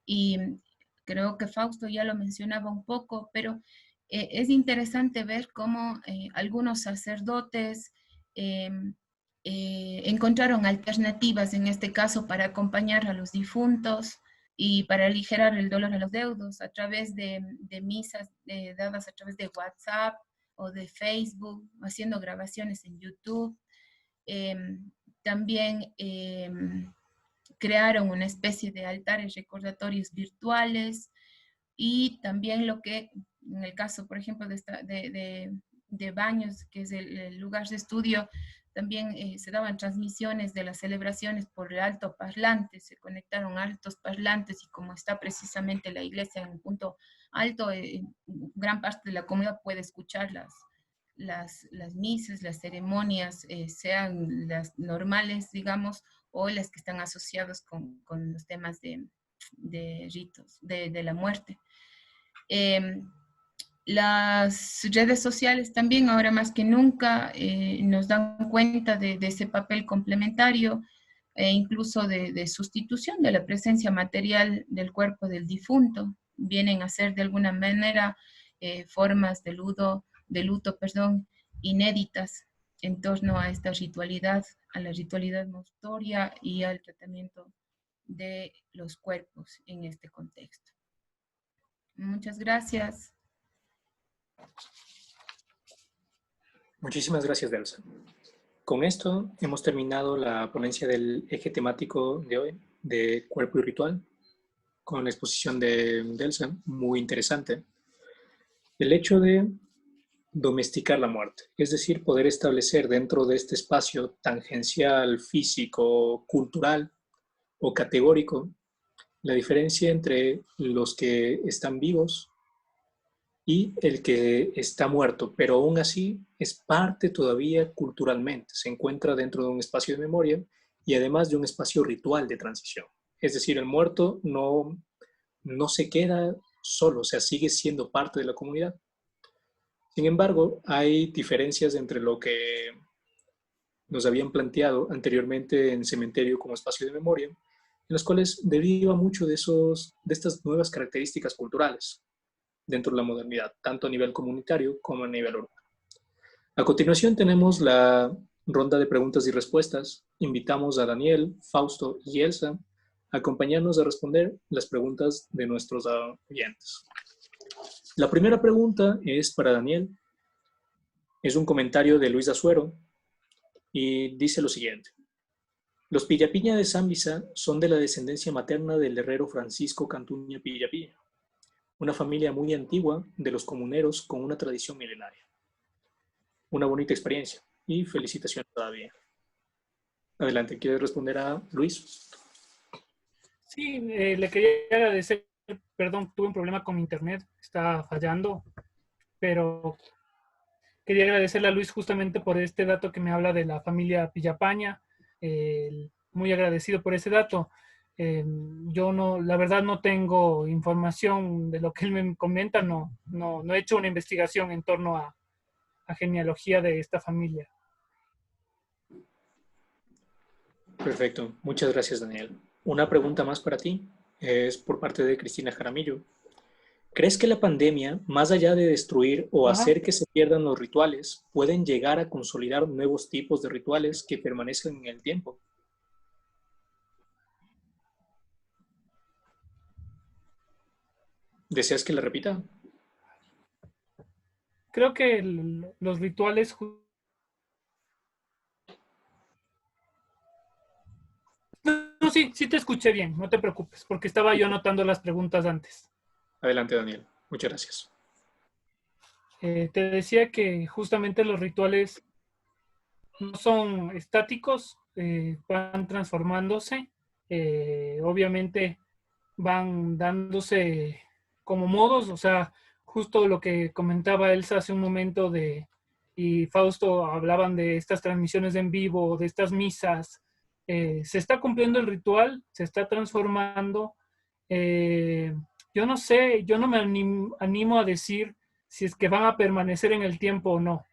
Y creo que Fausto ya lo mencionaba un poco, pero es interesante ver cómo algunos sacerdotes encontraron alternativas, en este caso, para acompañar a los difuntos y para aligerar el dolor a los deudos a través de misas dadas a través de WhatsApp o de Facebook, haciendo grabaciones en YouTube. También crearon una especie de altares recordatorios virtuales, y también lo que, en el caso, por ejemplo, de Baños, que es el lugar de estudio, también se daban transmisiones de las celebraciones por altoparlantes, se conectaron altos parlantes, y como está precisamente la iglesia en un punto alto, gran parte de la comunidad puede escuchar las misas, las ceremonias, sean las normales, digamos, o las que están asociadas con los temas de ritos, de la muerte. Las redes sociales también, ahora más que nunca, nos dan cuenta de ese papel complementario, incluso de sustitución de la presencia material del cuerpo del difunto. Vienen a ser de alguna manera formas de luto, inéditas en torno a esta ritualidad, a la ritualidad mortuoria y al tratamiento de los cuerpos en este contexto. Muchas gracias. Muchísimas gracias, Delsa. Con esto hemos terminado la ponencia del eje temático de hoy, de cuerpo y ritual, con la exposición de Delsa, muy interesante. El hecho de domesticar la muerte, es decir, poder establecer dentro de este espacio tangencial, físico, cultural o categórico, la diferencia entre los que están vivos y el que está muerto, pero aún así es parte todavía culturalmente, se encuentra dentro de un espacio de memoria y además de un espacio ritual de transición. Es decir, el muerto no se queda solo, o sea, sigue siendo parte de la comunidad. Sin embargo, hay diferencias entre lo que nos habían planteado anteriormente en cementerio como espacio de memoria, en las cuales deriva mucho de estas nuevas características culturales dentro de la modernidad, tanto a nivel comunitario como a nivel urbano. A continuación tenemos la ronda de preguntas y respuestas. Invitamos a Daniel, Fausto y Elsa a acompañarnos a responder las preguntas de nuestros oyentes. La primera pregunta es para Daniel. Es un comentario de Luis Azuero y dice lo siguiente. Los Pillapiña de Zambisa son de la descendencia materna del herrero Francisco Cantuña Pillapiña, una familia muy antigua de los comuneros con una tradición milenaria. Una bonita experiencia y felicitaciones todavía. Adelante, ¿quieres responder a Luis? Sí, le quería agradecer, perdón, tuve un problema con mi internet, está fallando, pero quería agradecerle a Luis justamente por este dato que me habla de la familia Pillapaña, muy agradecido por ese dato. Yo no, la verdad no tengo información de lo que él me comenta, no he hecho una investigación en torno a genealogía de esta familia. Perfecto, muchas gracias, Daniel. Una pregunta más para ti, es por parte de Cristina Jaramillo. ¿Crees que la pandemia, más allá de destruir o hacer que se pierdan los rituales, pueden llegar a consolidar nuevos tipos de rituales que permanezcan en el tiempo? ¿Deseas que la repita? Creo que los rituales... No, sí te escuché bien, no te preocupes, porque estaba yo anotando las preguntas antes. Adelante, Daniel. Muchas gracias. Te decía que justamente los rituales no son estáticos, van transformándose, obviamente van dándose como modos, o sea, justo lo que comentaba Elsa hace un momento y Fausto hablaban de estas transmisiones en vivo, de estas misas, se está cumpliendo el ritual, se está transformando. Yo no sé, yo no me animo a decir si es que van a permanecer en el tiempo o no.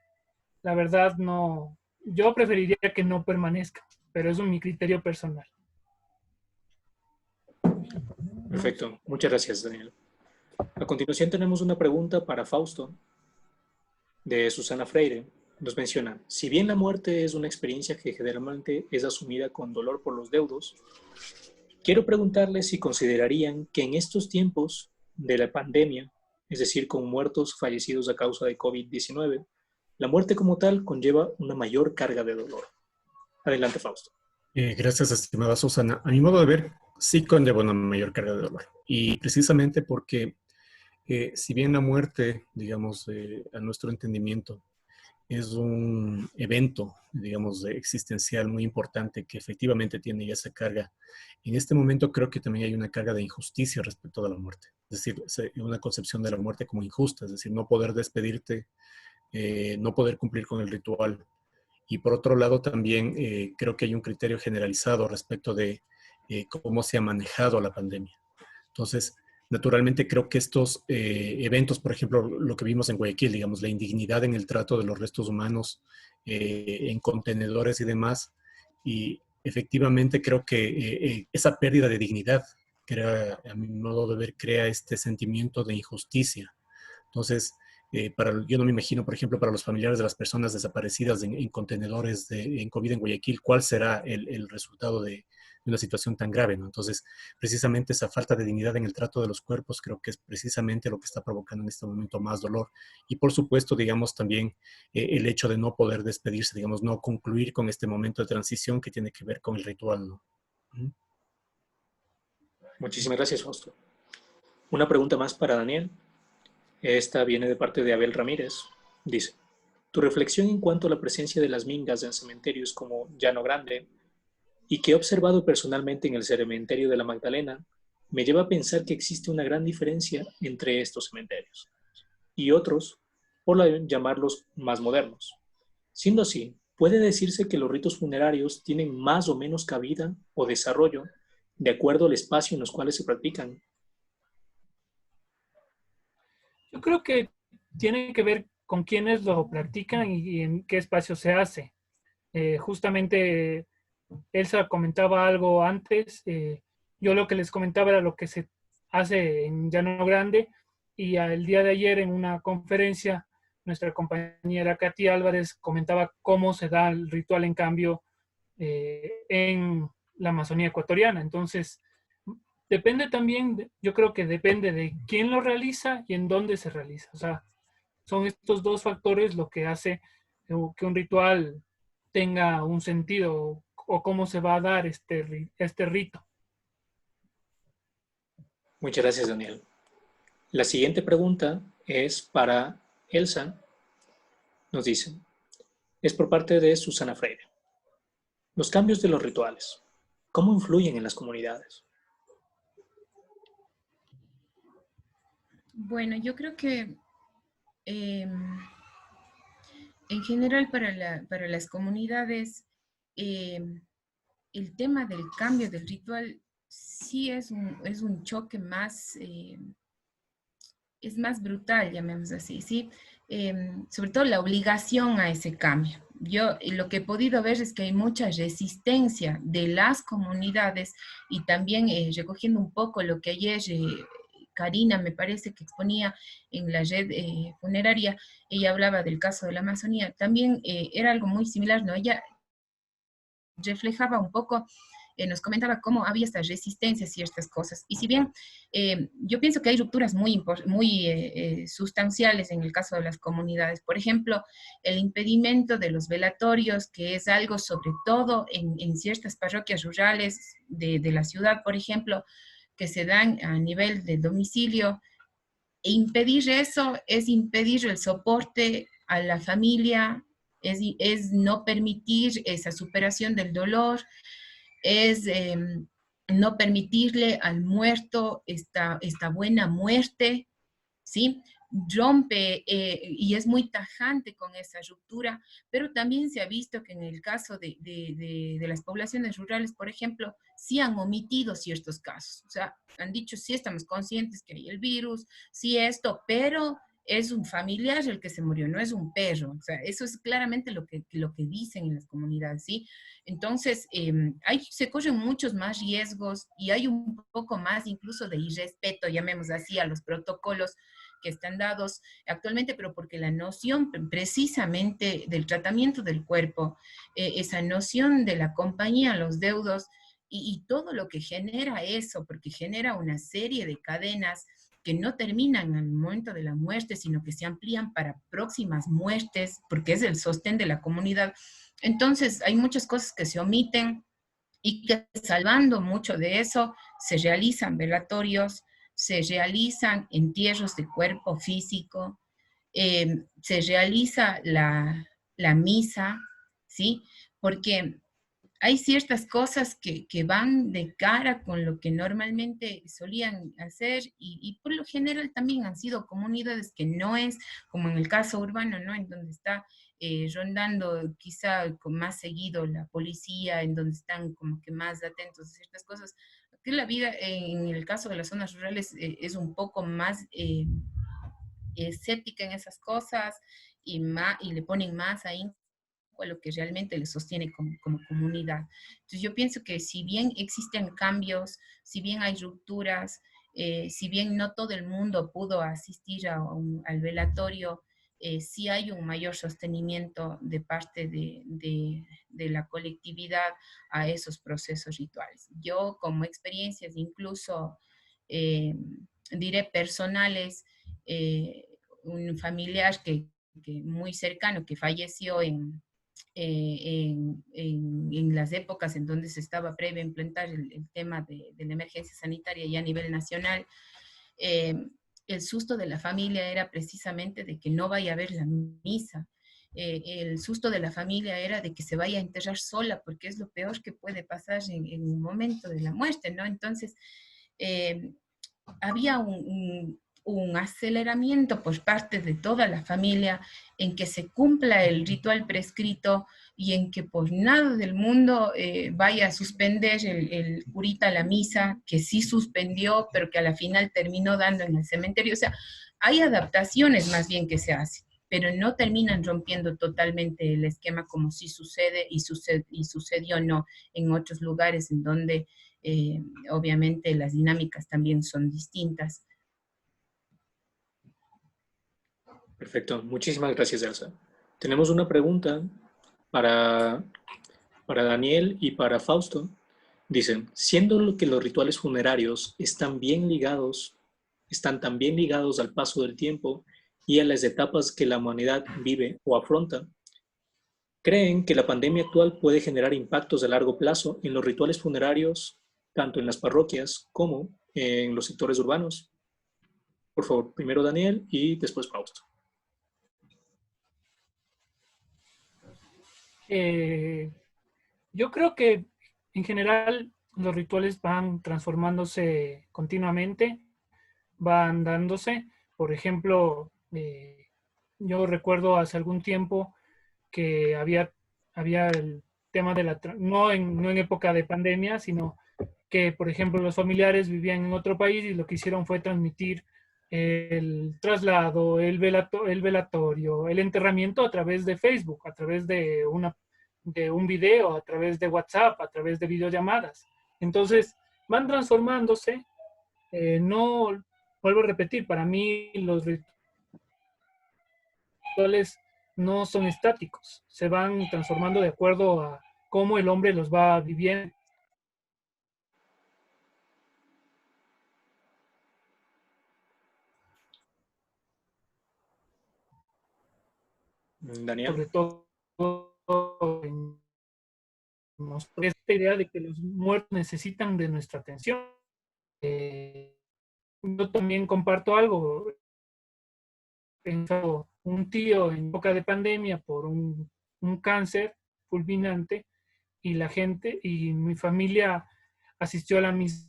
La verdad no, yo preferiría que no permanezca, pero eso es mi criterio personal. Perfecto, muchas gracias, Daniel. A continuación tenemos una pregunta para Fausto, de Susana Freire. Nos menciona, si bien la muerte es una experiencia que generalmente es asumida con dolor por los deudos, quiero preguntarles si considerarían que en estos tiempos de la pandemia, es decir, con muertos fallecidos a causa de COVID-19, la muerte como tal conlleva una mayor carga de dolor. Adelante, Fausto. Gracias, estimada Susana. A mi modo de ver, sí conlleva una mayor carga de dolor. Y precisamente porque si bien la muerte, digamos, a nuestro entendimiento, es un evento, digamos, existencial muy importante que efectivamente tiene ya esa carga. En este momento creo que también hay una carga de injusticia respecto a la muerte. Es decir, una concepción de la muerte como injusta, es decir, no poder despedirte, no poder cumplir con el ritual. Y por otro lado también creo que hay un criterio generalizado respecto de cómo se ha manejado la pandemia. Entonces, naturalmente creo que estos eventos, por ejemplo, lo que vimos en Guayaquil, digamos, la indignidad en el trato de los restos humanos en contenedores y demás, y efectivamente creo que esa pérdida de dignidad, a mi modo de ver, crea este sentimiento de injusticia. Entonces, yo no me imagino, por ejemplo, para los familiares de las personas desaparecidas en contenedores en COVID en Guayaquil, cuál será el resultado de una situación tan grave, ¿no? Entonces, precisamente esa falta de dignidad en el trato de los cuerpos creo que es precisamente lo que está provocando en este momento más dolor. Y por supuesto, digamos, también el hecho de no poder despedirse, digamos, no concluir con este momento de transición que tiene que ver con el ritual, ¿no? Muchísimas gracias, Fausto. Una pregunta más para Daniel. Esta viene de parte de Abel Ramírez. Dice, tu reflexión en cuanto a la presencia de las mingas en cementerios como Llano Grande y que he observado personalmente en el cementerio de la Magdalena, me lleva a pensar que existe una gran diferencia entre estos cementerios y otros, por llamarlos más modernos. Siendo así, ¿puede decirse que los ritos funerarios tienen más o menos cabida o desarrollo de acuerdo al espacio en los cuales se practican? Yo creo que tiene que ver con quiénes lo practican y en qué espacio se hace. Justamente Elsa comentaba algo antes, yo lo que les comentaba era lo que se hace en Llano Grande, y el día de ayer en una conferencia nuestra compañera Katy Álvarez comentaba cómo se da el ritual en cambio en la Amazonía ecuatoriana. Entonces, depende también, yo creo que depende de quién lo realiza y en dónde se realiza. O sea, son estos dos factores lo que hace que un ritual tenga un sentido o cómo se va a dar este rito. Muchas gracias, Daniel. La siguiente pregunta es para Elsa. Nos dice, es por parte de Susana Freire. Los cambios de los rituales, ¿cómo influyen en las comunidades? Bueno, yo creo que en general para las comunidades, el tema del cambio del ritual sí es un choque más, es más brutal, llamemos así, ¿sí? Sobre todo la obligación a ese cambio. Yo lo que he podido ver es que hay mucha resistencia de las comunidades y también recogiendo un poco lo que ayer Karina me parece que exponía en la red funeraria, ella hablaba del caso de la Amazonía, también era algo muy similar, ¿no? Ella reflejaba un poco, nos comentaba cómo había esta resistencia a ciertas cosas. Y si bien yo pienso que hay rupturas muy sustanciales en el caso de las comunidades, por ejemplo, el impedimento de los velatorios, que es algo sobre todo en ciertas parroquias rurales de la ciudad, por ejemplo, que se dan a nivel de domicilio. E impedir eso es impedir el soporte a la familia, es no permitir esa superación del dolor, es no permitirle al muerto esta buena muerte, ¿sí? Rompe y es muy tajante con esa ruptura, pero también se ha visto que en el caso de las poblaciones rurales, por ejemplo, sí han omitido ciertos casos. O sea, han dicho, sí estamos conscientes que hay el virus, sí esto, pero es un familiar el que se murió, no es un perro. O sea, eso es claramente lo que dicen en las comunidades, ¿sí? Entonces, se corren muchos más riesgos y hay un poco más incluso de irrespeto, llamemos así, a los protocolos que están dados actualmente, pero porque la noción precisamente del tratamiento del cuerpo, esa noción de la compañía a los deudos y todo lo que genera eso, porque genera una serie de cadenas que no terminan al momento de la muerte, sino que se amplían para próximas muertes, porque es el sostén de la comunidad. Entonces, hay muchas cosas que se omiten y que salvando mucho de eso, se realizan velatorios, se realizan entierros de cuerpo físico, se realiza la misa, ¿sí? Porque hay ciertas cosas que van de cara con lo que normalmente solían hacer y por lo general también han sido comunidades que no es como en el caso urbano, ¿no? En donde está rondando quizá con más seguido la policía, en donde están como que más atentos a ciertas cosas. Que la vida en el caso de las zonas rurales es un poco más escéptica en esas cosas y le ponen más ahí a lo que realmente les sostiene como comunidad. Entonces yo pienso que si bien existen cambios, si bien hay rupturas, si bien no todo el mundo pudo asistir al velatorio, sí hay un mayor sostenimiento de parte de la colectividad a esos procesos rituales. Yo como experiencias incluso, diré personales, un familiar que muy cercano que falleció en las épocas en donde se estaba previo a implementar el tema de la emergencia sanitaria ya a nivel nacional, el susto de la familia era precisamente de que no vaya a haber la misa. El susto de la familia era de que se vaya a enterrar sola, porque es lo peor que puede pasar en un momento de la muerte, ¿no? Entonces, había un aceleramiento por parte de toda la familia en que se cumpla el ritual prescrito y en que por nada del mundo vaya a suspender el curita la misa, que sí suspendió, pero que a la final terminó dando en el cementerio. O sea, hay adaptaciones más bien que se hacen, pero no terminan rompiendo totalmente el esquema como sí sucede y sucedió no en otros lugares en donde obviamente las dinámicas también son distintas. Perfecto, muchísimas gracias, Elsa. Tenemos una pregunta para Daniel y para Fausto. Dicen, siendo que los rituales funerarios están tan bien ligados al paso del tiempo y a las etapas que la humanidad vive o afronta, ¿Creen que la pandemia actual puede generar impactos de largo plazo en los rituales funerarios, tanto en las parroquias como en los sectores urbanos? Por favor, primero Daniel y después Fausto. Yo creo que en general los rituales van transformándose continuamente, van dándose. Por ejemplo, yo recuerdo hace algún tiempo que había el tema de no en época de pandemia, sino que, por ejemplo, los familiares vivían en otro país y lo que hicieron fue transmitir el traslado, el velatorio, el enterramiento a través de Facebook, a través de un video, a través de WhatsApp, a través de videollamadas. Entonces, van transformándose. No, vuelvo a repetir, para mí los rituales no son estáticos, se van transformando de acuerdo a cómo el hombre los va viviendo. Daniel. Sobre todo esta idea de que los muertos necesitan de nuestra atención. Yo también comparto algo. Pensado un tío en época de pandemia por un cáncer fulminante y la gente y mi familia asistió a la misa.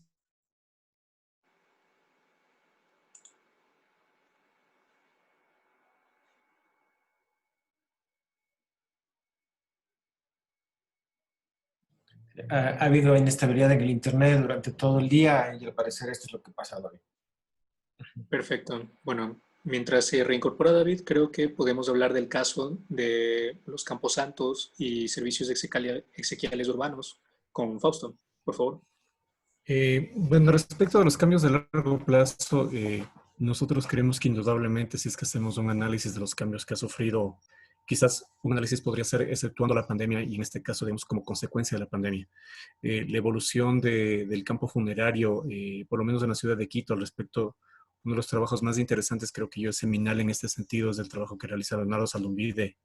Ha habido inestabilidad en el Internet durante todo el día y al parecer esto es lo que pasa hoy. Perfecto. Bueno, mientras se reincorpora David, creo que podemos hablar del caso de los camposantos y servicios exequiales urbanos con Fausto, por favor. Bueno, respecto a los cambios de largo plazo, nosotros creemos que indudablemente si es que hacemos un análisis de los cambios que ha sufrido, quizás un análisis podría ser exceptuando la pandemia y en este caso, digamos, como consecuencia de la pandemia. La evolución del campo funerario, por lo menos en la ciudad de Quito, al respecto, uno de los trabajos más interesantes, creo que yo es seminal en este sentido, es el trabajo que realiza Leonardo Salumbide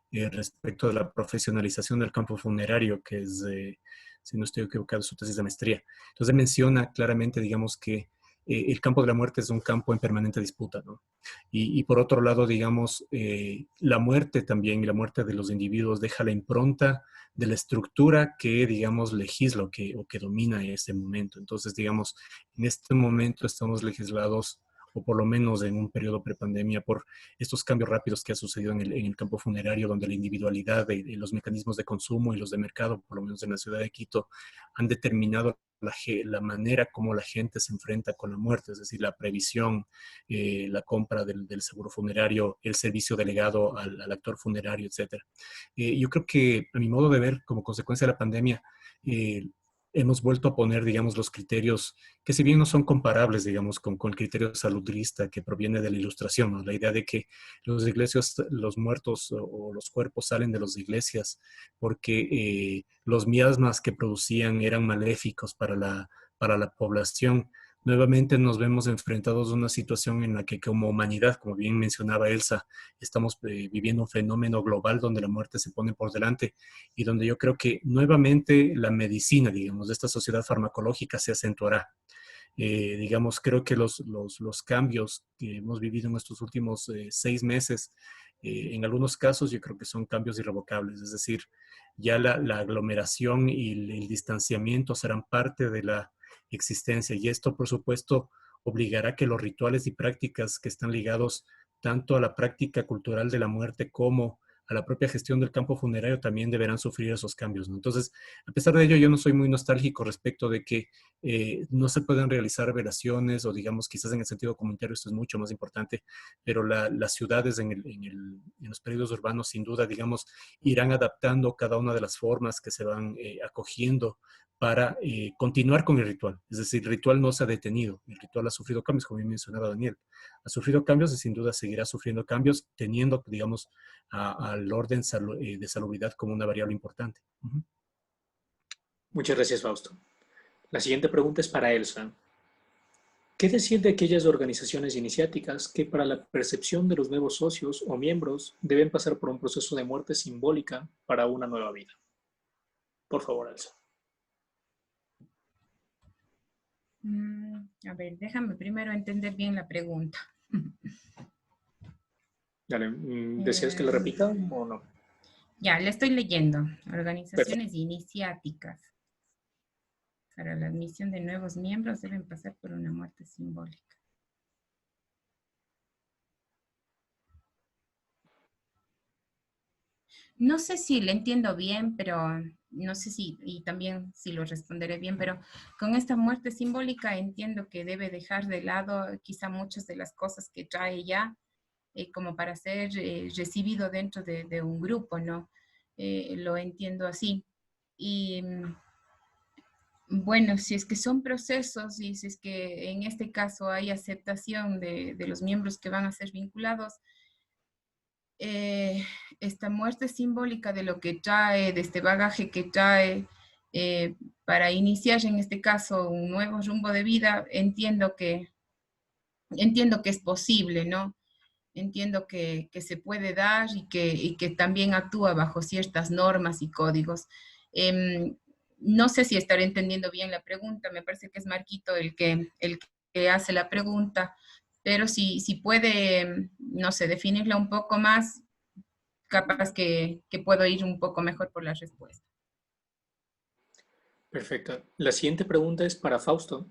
respecto de la profesionalización del campo funerario, que es, si no estoy equivocado, su tesis de maestría. Entonces menciona claramente, digamos, que el campo de la muerte es un campo en permanente disputa, ¿no? Y por otro lado, digamos, la muerte también y la muerte de los individuos deja la impronta de la estructura que, digamos, legisla o que domina ese momento. Entonces, digamos, en este momento estamos legislados o por lo menos en un periodo prepandemia, por estos cambios rápidos que ha sucedido en el campo funerario, donde la individualidad de los mecanismos de consumo y los de mercado, por lo menos en la ciudad de Quito, han determinado la manera como la gente se enfrenta con la muerte, es decir, la previsión, la compra del seguro funerario, el servicio delegado al actor funerario, etc. Yo creo que, a mi modo de ver, como consecuencia de la pandemia, hemos vuelto a poner, digamos, los criterios que si bien no son comparables, digamos, con el criterio saludrista que proviene de la Ilustración, ¿no? La idea de que los iglesias, los muertos o los cuerpos salen de las iglesias porque los miasmas que producían eran maléficos para la población. Nuevamente nos vemos enfrentados a una situación en la que como humanidad, como bien mencionaba Elsa, estamos viviendo un fenómeno global donde la muerte se pone por delante y donde yo creo que nuevamente la medicina, digamos, de esta sociedad farmacológica se acentuará. Digamos, creo que los cambios que hemos vivido en estos últimos 6 meses, en algunos casos yo creo que son cambios irrevocables, es decir, ya la aglomeración y el distanciamiento serán parte de la existencia y esto, por supuesto, obligará que los rituales y prácticas que están ligados tanto a la práctica cultural de la muerte como a la propia gestión del campo funerario también deberán sufrir esos cambios, ¿no? Entonces, a pesar de ello, yo no soy muy nostálgico respecto de que no se pueden realizar velaciones o digamos quizás en el sentido comunitario esto es mucho más importante, pero las ciudades en los periodos urbanos sin duda, digamos, irán adaptando cada una de las formas que se van acogiendo para continuar con el ritual. Es decir, el ritual no se ha detenido, el ritual ha sufrido cambios, como bien mencionaba Daniel. Ha sufrido cambios y sin duda seguirá sufriendo cambios, teniendo, digamos, al orden de salubridad como una variable importante. Muchas gracias, Fausto. La siguiente pregunta es para Elsa. ¿Qué decir de aquellas organizaciones iniciáticas que para la percepción de los nuevos socios o miembros deben pasar por un proceso de muerte simbólica para una nueva vida? Por favor, Elsa. A ver, déjame primero entender bien la pregunta. Dale, ¿deseas que la repita o no? Ya, le estoy leyendo. Perfecto. Organizaciones iniciáticas para la admisión de nuevos miembros deben pasar por una muerte simbólica. No sé si le entiendo bien, pero no sé si, y también si lo responderé bien, pero con esta muerte simbólica entiendo que debe dejar de lado quizá muchas de las cosas que trae ya, como para ser recibido dentro de un grupo, ¿no? Lo entiendo así. Y bueno, si es que son procesos y si es que en este caso hay aceptación de los miembros que van a ser vinculados, esta muerte simbólica de lo que trae, de este bagaje que trae, para iniciar en este caso un nuevo rumbo de vida, entiendo que es posible, ¿no? Entiendo que se puede dar y que también actúa bajo ciertas normas y códigos. No sé si estaré entendiendo bien la pregunta, me parece que es Marquito el que hace la pregunta, pero si puede, no sé, definirla un poco más, capaz que puedo ir un poco mejor por la respuesta. Perfecto. La siguiente pregunta es para Fausto.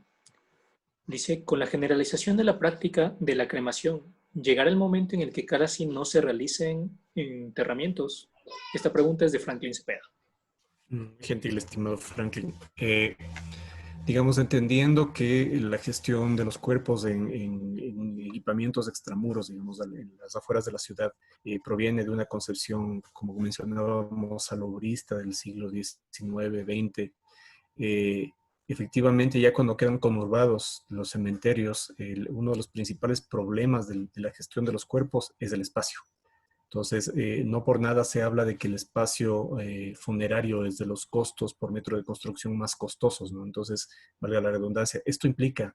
Dice, con la generalización de la práctica de la cremación, ¿llegará el momento en el que casi no se realicen enterramientos? Esta pregunta es de Franklin Cepeda. Gentil, estimado Franklin. Digamos, entendiendo que la gestión de los cuerpos en equipamientos extramuros, digamos, en las afueras de la ciudad, proviene de una concepción, como mencionábamos, salobrista del siglo XIX, XX. Efectivamente, ya cuando quedan conurbados los cementerios, uno de los principales problemas de la gestión de los cuerpos es el espacio. Entonces, no por nada se habla de que el espacio funerario es de los costos por metro de construcción más costosos, ¿no? Entonces, valga la redundancia, esto implica,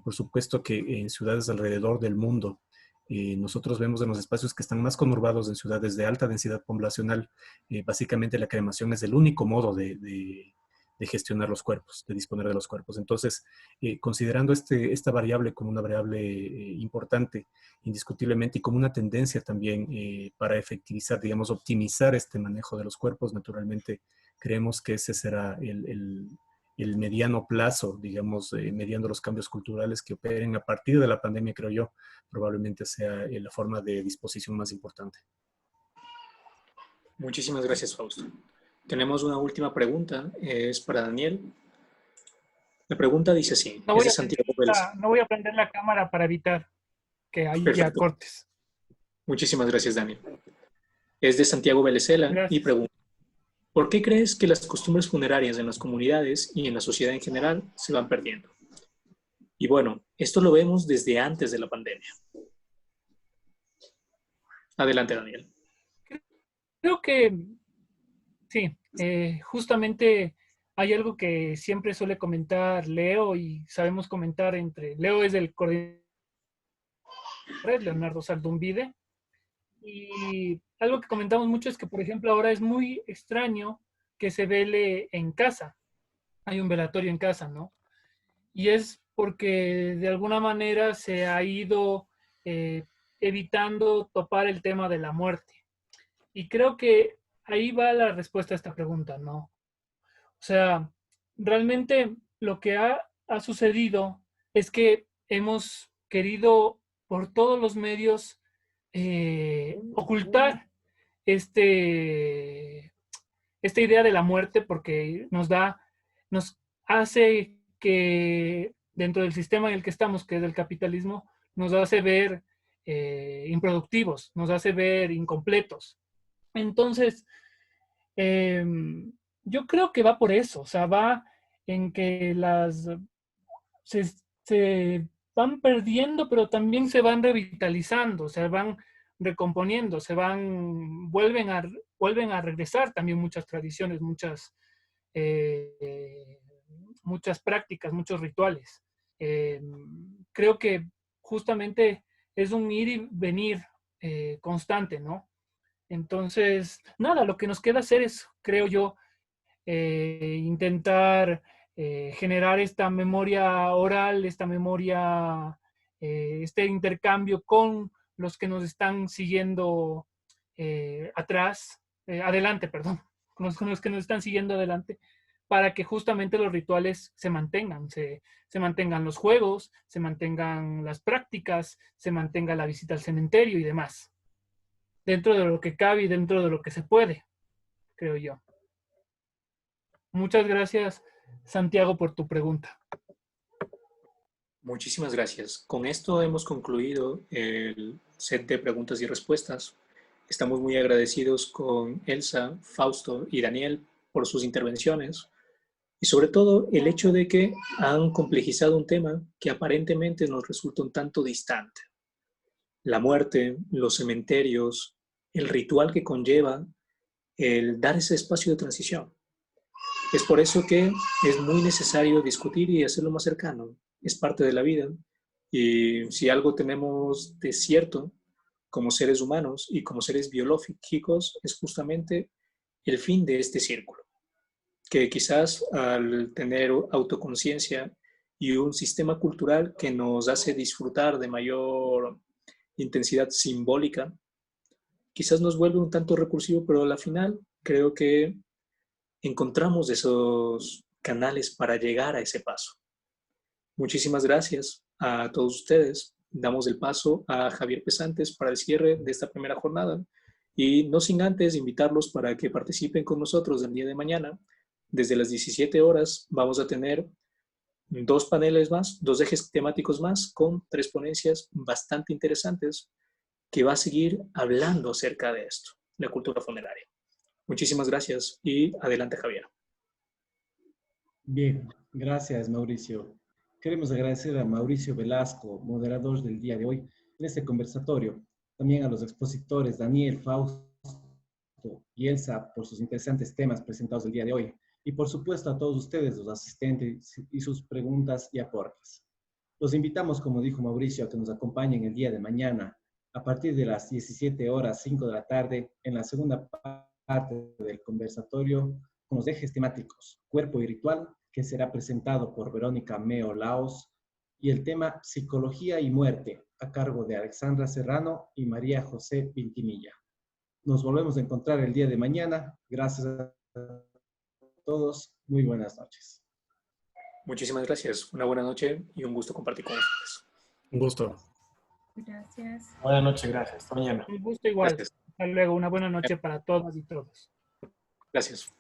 por supuesto, que en ciudades alrededor del mundo, nosotros vemos en los espacios que están más conurbados, en ciudades de alta densidad poblacional, básicamente la cremación es el único modo de gestionar los cuerpos, de disponer de los cuerpos. Entonces, considerando esta variable como una variable importante, indiscutiblemente, y como una tendencia también para efectivizar, digamos, optimizar este manejo de los cuerpos, naturalmente creemos que ese será el mediano plazo, digamos, mediando los cambios culturales que operen a partir de la pandemia, creo yo, probablemente sea la forma de disposición más importante. Muchísimas gracias, Fausto. Tenemos una última pregunta, es para Daniel. La pregunta dice así, es de Santiago Vélez. No voy a prender la cámara para evitar que haya cortes. Muchísimas gracias, Daniel. Es de Santiago Velecela y pregunta, ¿por qué crees que las costumbres funerarias en las comunidades y en la sociedad en general se van perdiendo? Y bueno, esto lo vemos desde antes de la pandemia. Adelante, Daniel. Creo que sí, justamente hay algo que siempre suele comentar Leo y sabemos comentar entre... Leo es el coordinador, Leonardo Saldumbide, y algo que comentamos mucho es que, por ejemplo, ahora es muy extraño que se vele en casa. Hay un velatorio en casa, ¿no? Y es porque de alguna manera se ha ido evitando topar el tema de la muerte. Y creo que ahí va la respuesta a esta pregunta, ¿no? O sea, realmente lo que ha sucedido es que hemos querido por todos los medios ocultar esta idea de la muerte porque nos hace que dentro del sistema en el que estamos, que es el capitalismo, nos hace ver improductivos, nos hace ver incompletos. Entonces, yo creo que va por eso, o sea, va en que se van perdiendo, pero también se van revitalizando, se van recomponiendo, vuelven a regresar también muchas tradiciones, muchas prácticas, muchos rituales. creo que justamente es un ir y venir constante, ¿no? Entonces, nada, lo que nos queda hacer es, creo yo, intentar generar esta memoria oral, esta memoria, este intercambio con los que nos están siguiendo adelante, perdón, con los que nos están siguiendo adelante, para que justamente los rituales se mantengan, se mantengan los juegos, se mantengan las prácticas, se mantenga la visita al cementerio y demás, dentro de lo que cabe y dentro de lo que se puede, creo yo. Muchas gracias, Santiago, por tu pregunta. Muchísimas gracias. Con esto hemos concluido el set de preguntas y respuestas. Estamos muy agradecidos con Elsa, Fausto y Daniel por sus intervenciones y sobre todo el hecho de que han complejizado un tema que aparentemente nos resulta un tanto distante. La muerte, los cementerios, el ritual que conlleva el dar ese espacio de transición. Es por eso que es muy necesario discutir y hacerlo más cercano. Es parte de la vida. Y si algo tenemos de cierto como seres humanos y como seres biológicos, es justamente el fin de este círculo. Que quizás al tener autoconciencia y un sistema cultural que nos hace disfrutar de mayor intensidad simbólica, quizás nos vuelve un tanto recursivo, pero al final creo que encontramos esos canales para llegar a ese paso. Muchísimas gracias a todos ustedes. Damos el paso a Javier Pesantes para el cierre de esta primera jornada y no sin antes invitarlos para que participen con nosotros el día de mañana. Desde las 17 horas vamos a tener 2 paneles más, 2 ejes temáticos más con 3 ponencias bastante interesantes que va a seguir hablando acerca de esto, la cultura funeraria. Muchísimas gracias y adelante, Javier. Bien, gracias, Mauricio. Queremos agradecer a Mauricio Velasco, moderador del día de hoy, en este conversatorio. También a los expositores Daniel, Fausto y Elsa por sus interesantes temas presentados el día de hoy. Y por supuesto a todos ustedes, los asistentes y sus preguntas y aportes. Los invitamos, como dijo Mauricio, a que nos acompañen el día de mañana a partir de las 17 horas, 5 de la tarde, en la segunda parte del conversatorio con los ejes temáticos Cuerpo y Ritual, que será presentado por Verónica Meo Laos, y el tema Psicología y Muerte, a cargo de Alexandra Serrano y María José Pintimilla. Nos volvemos a encontrar el día de mañana. Gracias a todos. Muy buenas noches. Muchísimas gracias. Una buena noche y un gusto compartir con ustedes. Un gusto. Gracias. Buenas noches, gracias. Hasta mañana. Un gusto igual. Gracias. Hasta luego. Una buena noche para todas y todos. Gracias.